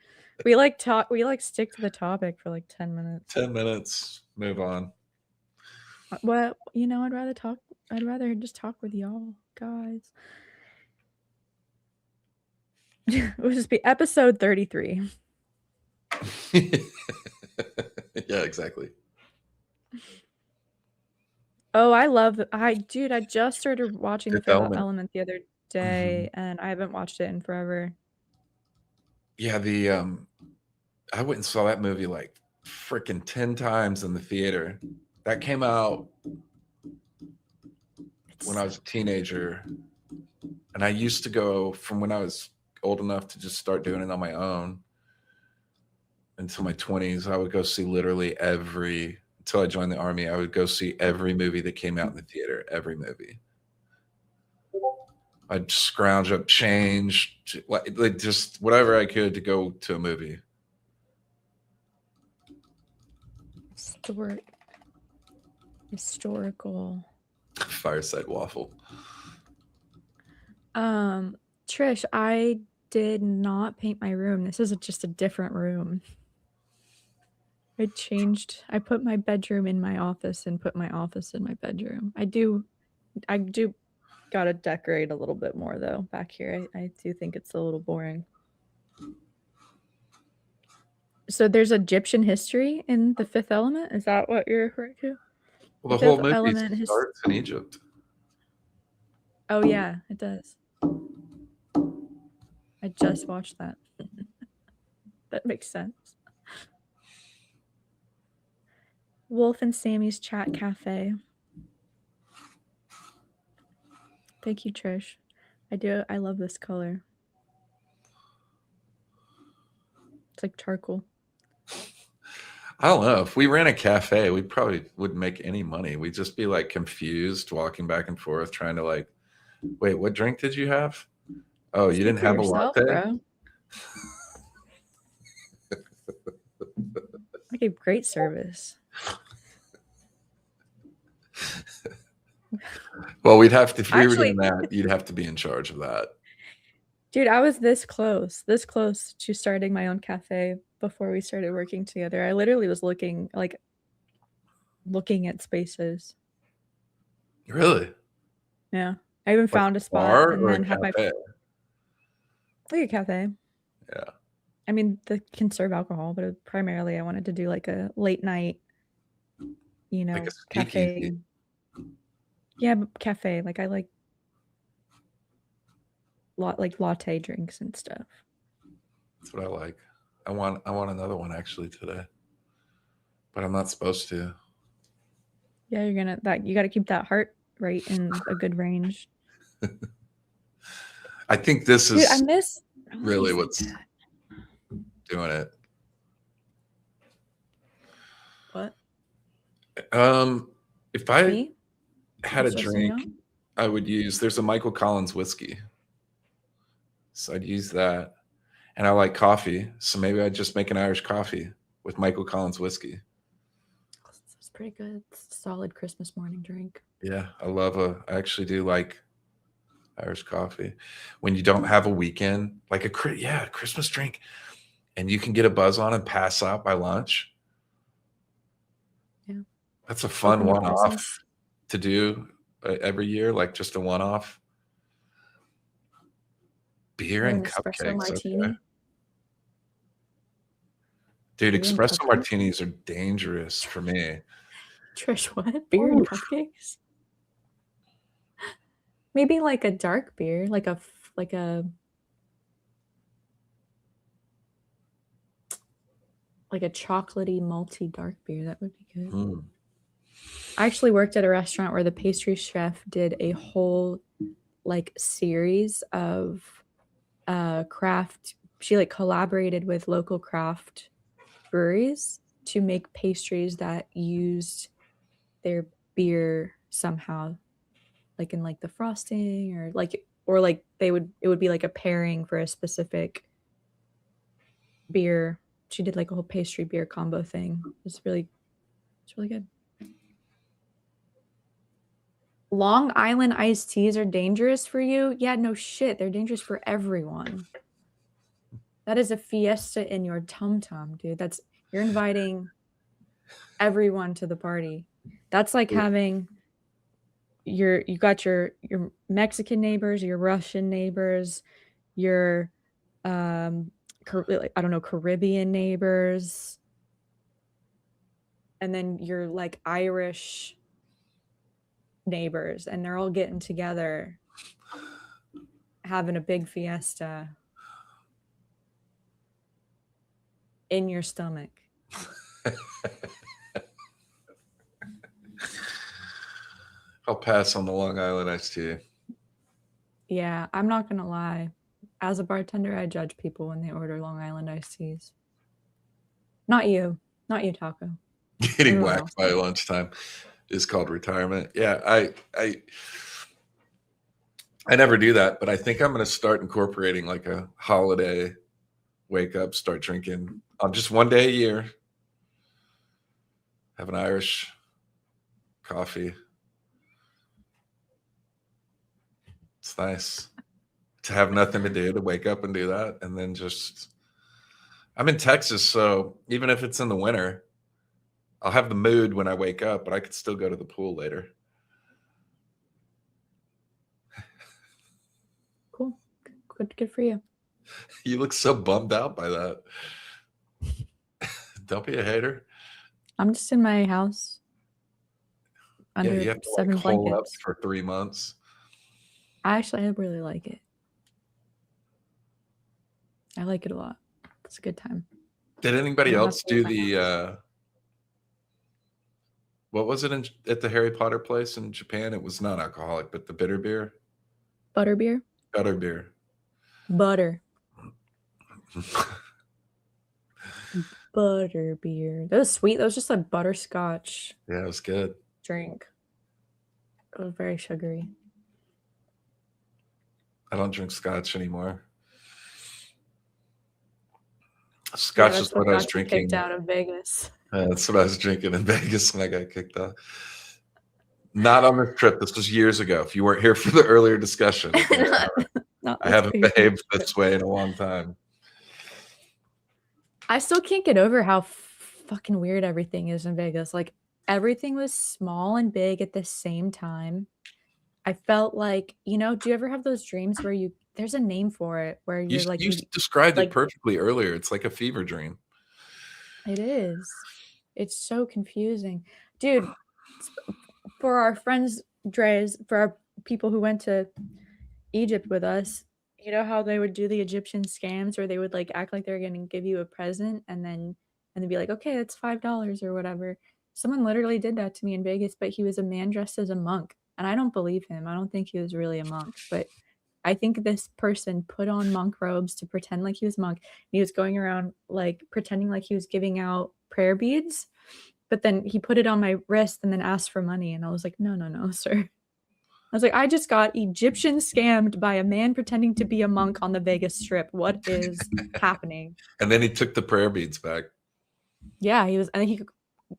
We stick to the topic for like 10 minutes. 10 minutes, move on. Well, I'd rather just talk with y'all guys. It would just be episode 33. Yeah, exactly. Oh, I just started watching The Fifth Element the other day, and I haven't watched it in forever. Yeah, I went and saw that movie like freaking 10 times in the theater. That came out when I was a teenager, and I used to go from when I was old enough to just start doing it on my own until my 20s. I would go see literally until I joined the Army, I would go see every movie that came out in the theater, every movie. I'd scrounge up change, like just whatever I could to go to a movie. Historical. Fireside waffle. Trish, I did not paint my room. This is just a different room. I put my bedroom in my office and put my office in my bedroom. I do gotta decorate a little bit more though back here. I do think it's a little boring. So there's Egyptian history in The Fifth Element? Is that what you're referring to? Well, the whole movie starts in Egypt. Oh yeah, it does. I just watched that. That makes sense. Wolf and Sammy's Chat Cafe. Thank you, Trish. I love this color. It's like charcoal. I don't know. If we ran a cafe, we probably wouldn't make any money. We'd just be like confused, walking back and forth, trying to like, wait, what drink did you have? Oh, you didn't have a latte? Bro. I gave great service. Well, if we were doing that, you'd have to be in charge of that. Dude, I was this close to starting my own cafe before we started working together. I literally was looking at spaces. Really? Yeah. I even found a spot and then had like a cafe. Yeah. I mean, they can serve alcohol, but primarily I wanted to do like a late night, like a cafe. Yeah, but cafe. Like I like latte drinks and stuff. That's what I like. I want another one actually today, but I'm not supposed to. Yeah, you got to keep that heart right in a good range. I think this Dude, I is miss really holidays like what's that. doing it. What? If I Me? had a What's stressing you drink, out? I would use, there's a Michael Collins whiskey. So I'd use that. And I like coffee. So maybe I'd just make an Irish coffee with Michael Collins whiskey. That's pretty good. It's a solid Christmas morning drink. Yeah, I actually do like Irish coffee. When you don't have a weekend, like a Christmas drink, and you can get a buzz on and pass out by lunch. Yeah. That's a fun Open your one-off presents. to do every year, like just a one-off. Beer Or and an espresso cupcakes, okay. martini. Dude, Beer and espresso cupcakes. martinis are dangerous for me. Trish, what? Beer and cupcakes? Maybe like a dark beer, like a chocolatey malty dark beer. That would be good. Mm. I actually worked at a restaurant where the pastry chef did a whole like series of craft. She like collaborated with local craft breweries to make pastries that used their beer somehow, like in like the frosting or like it would be like a pairing for a specific beer. She did like a whole pastry beer combo thing. It's really good. Long Island iced teas are dangerous for you? Yeah, no shit. They're dangerous for everyone. That is a fiesta in your tum tum, dude. You're inviting everyone to the party. That's like having you got your Mexican neighbors, your Russian neighbors, your I don't know, Caribbean neighbors, and then your like Irish neighbors, and they're all getting together having a big fiesta in your stomach. I'll pass on the Long Island iced tea. Yeah, I'm not gonna lie. As a bartender, I judge people when they order Long Island iced teas. Not you. Not you, Taco. Getting Everyone whacked else. by lunchtime is called retirement. Yeah, I never do that, but I think I'm going to start incorporating like a holiday wake up, start drinking on just one day a year. Have an Irish coffee. It's nice to have nothing to do, to wake up and do that. And then I'm in Texas, so even if it's in the winter, I'll have the mood when I wake up, but I could still go to the pool later. Cool. Good for you. You look so bummed out by that. Don't be a hater. I'm just in my house under Yeah, you have to like 7 hole up blankets. for 3 months. I really like it. I like it a lot. It's a good time. Did anybody I don't have else to leave do my house. the what was it at the Harry Potter place in Japan? It was not alcoholic, but the bitter beer. Butterbeer? Butter beer. Butter. Butterbeer. That was sweet. That was just a butterscotch Yeah, it was good. drink. It was very sugary. I don't drink scotch anymore. Yeah, Scotch is that's what what I was got you kicked drinking. out of Vegas. That's what I was drinking in Vegas when I got kicked out. Not on this trip. This was years ago. If you weren't here for the earlier discussion, Not I this haven't Vegas behaved trip. this way in a long time. I still can't get over how fucking weird everything is in Vegas. Like everything was small and big at the same time. I felt like, do you ever have those dreams where there's a name for it, where You you're like, you described it like, perfectly earlier. It's like a fever dream. it is. It's so confusing. Dude, for our friends, Dre's, for our people who went to Egypt with us, you know how they would do the Egyptian scams where they would like act like they're going to give you a present and they'd be like, okay, it's $5 or whatever. Someone literally did that to me in Vegas, but he was a man dressed as a monk. and I don't believe him. I don't think he was really a monk, but I think this person put on monk robes to pretend like he was a monk. He was going around like pretending like he was giving out prayer beads, but then he put it on my wrist and then asked for money, and I was like, no, no, no, sir. I was like, I just got Egyptian scammed by a man pretending to be a monk on the Vegas Strip. What is happening? And then he took the prayer beads back. Yeah, he was, and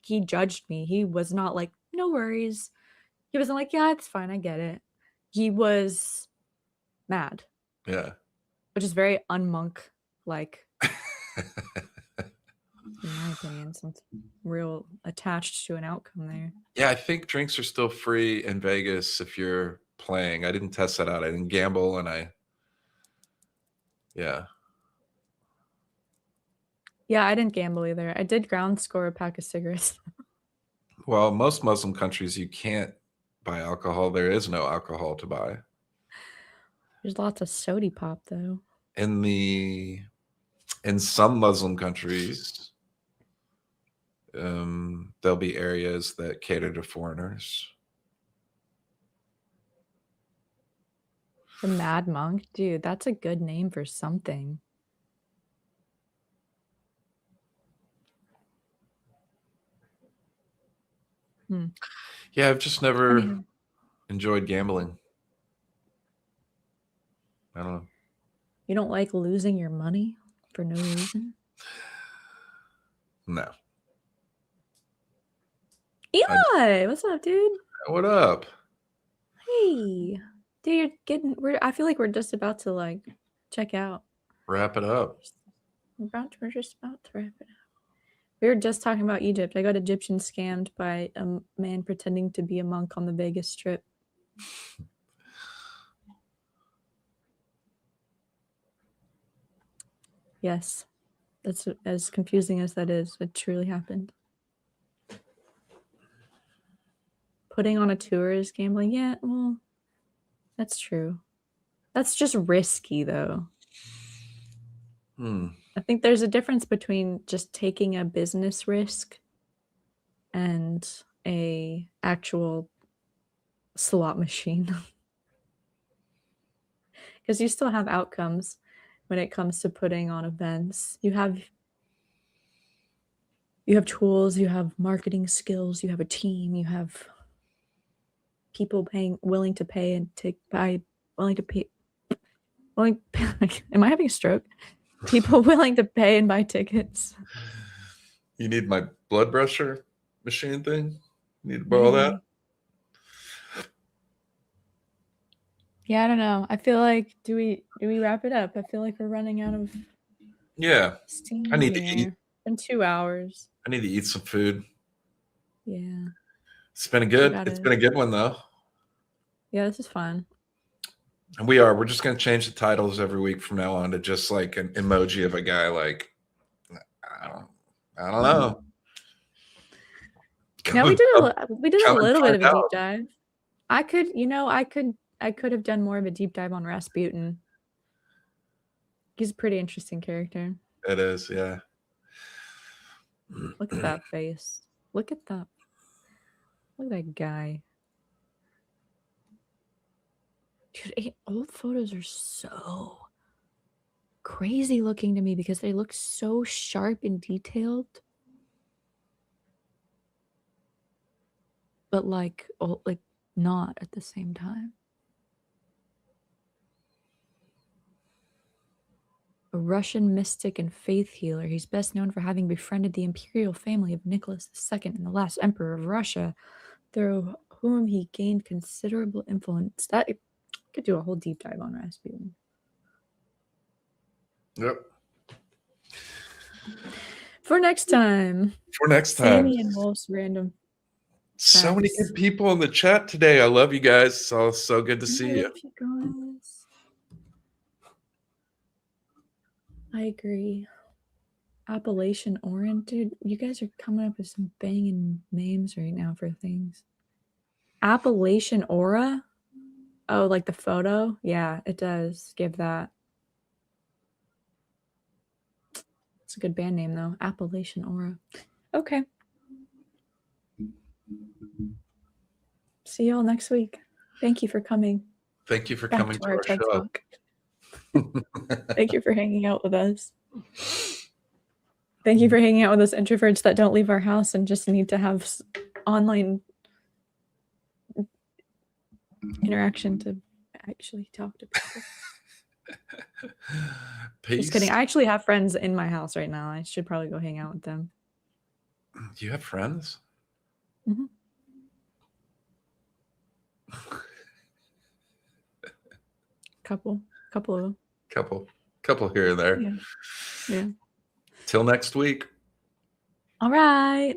he judged me. He was not like, no worries. He wasn't like, yeah, it's fine, I get it. He was mad. Yeah. Which is very unmonk like. In my opinion, since real attached to an outcome there. Yeah, I think drinks are still free in Vegas if you're playing. I didn't test that out. I didn't gamble, and yeah. Yeah, I didn't gamble either. I did ground score a pack of cigarettes. Well, most Muslim countries, you can't buy alcohol. There is no alcohol to buy. There's lots of sody pop, though. In some Muslim countries, there'll be areas that cater to foreigners. The Mad Monk? Dude, that's a good name for something. Yeah, I've just never enjoyed gambling. I don't know. You don't like losing your money for no reason? No. Eli, what's up, dude? What up? Hey. Dude, I feel like we're just about to like check out. Wrap it up. We're just about to wrap it up. We were just talking about Egypt. I got Egyptian scammed by a man pretending to be a monk on the Vegas Strip. Yes, that's as confusing as that is. It truly happened. Putting on a tour is gambling. Yeah, well, that's true. That's just risky, though. I think there's a difference between just taking a business risk and a actual slot machine. Because you still have outcomes when it comes to putting on events. You have tools, you have marketing skills, you have a team, you have people willing to pay and willing to pay. Am I having a stroke? People willing to pay and buy tickets. You need my blood pressure machine thing? You need to borrow that? Yeah, I don't know. I feel like do we wrap it up? I feel like we're running out of steam. I need to eat. In 2 hours. I need to eat some food. Yeah. It's been a good one though. Yeah, this is fun. And we're just gonna change the titles every week from now on to just like an emoji of a guy like I don't know. Now we did a little bit of a deep dive. I could have done more of a deep dive on Rasputin. He's a pretty interesting character. It is, yeah. Look at that face. Look at that guy. Dude, old photos are so crazy looking to me because they look so sharp and detailed. But like not at the same time. A Russian mystic and faith healer, he's best known for having befriended the imperial family of Nicholas II and the last emperor of Russia, through whom he gained considerable influence. That could do a whole deep dive on Rasputin. Yep. For next time. Sammy and Wolf's random. So many good people in the chat today. I love you guys. So good to see you. Guys. I agree. Appalachian Orange, dude. You guys are coming up with some banging names right now for things. Appalachian Aura? Oh, like the photo? Yeah, it does give that. It's a good band name, though. Appalachian Aura. Okay. See y'all next week. Thank you for coming. Thank you for Back coming to to our our TED show. Talk. Thank you for hanging out with us. Thank you for hanging out with us introverts that don't leave our house and just need to have online interaction to actually talk to people. Peace. Just kidding. I actually have friends in my house right now. I should probably go hang out with them. Do you have friends? Mm-hmm. Couple of them. Couple here and there. Yeah. Till next week. All right.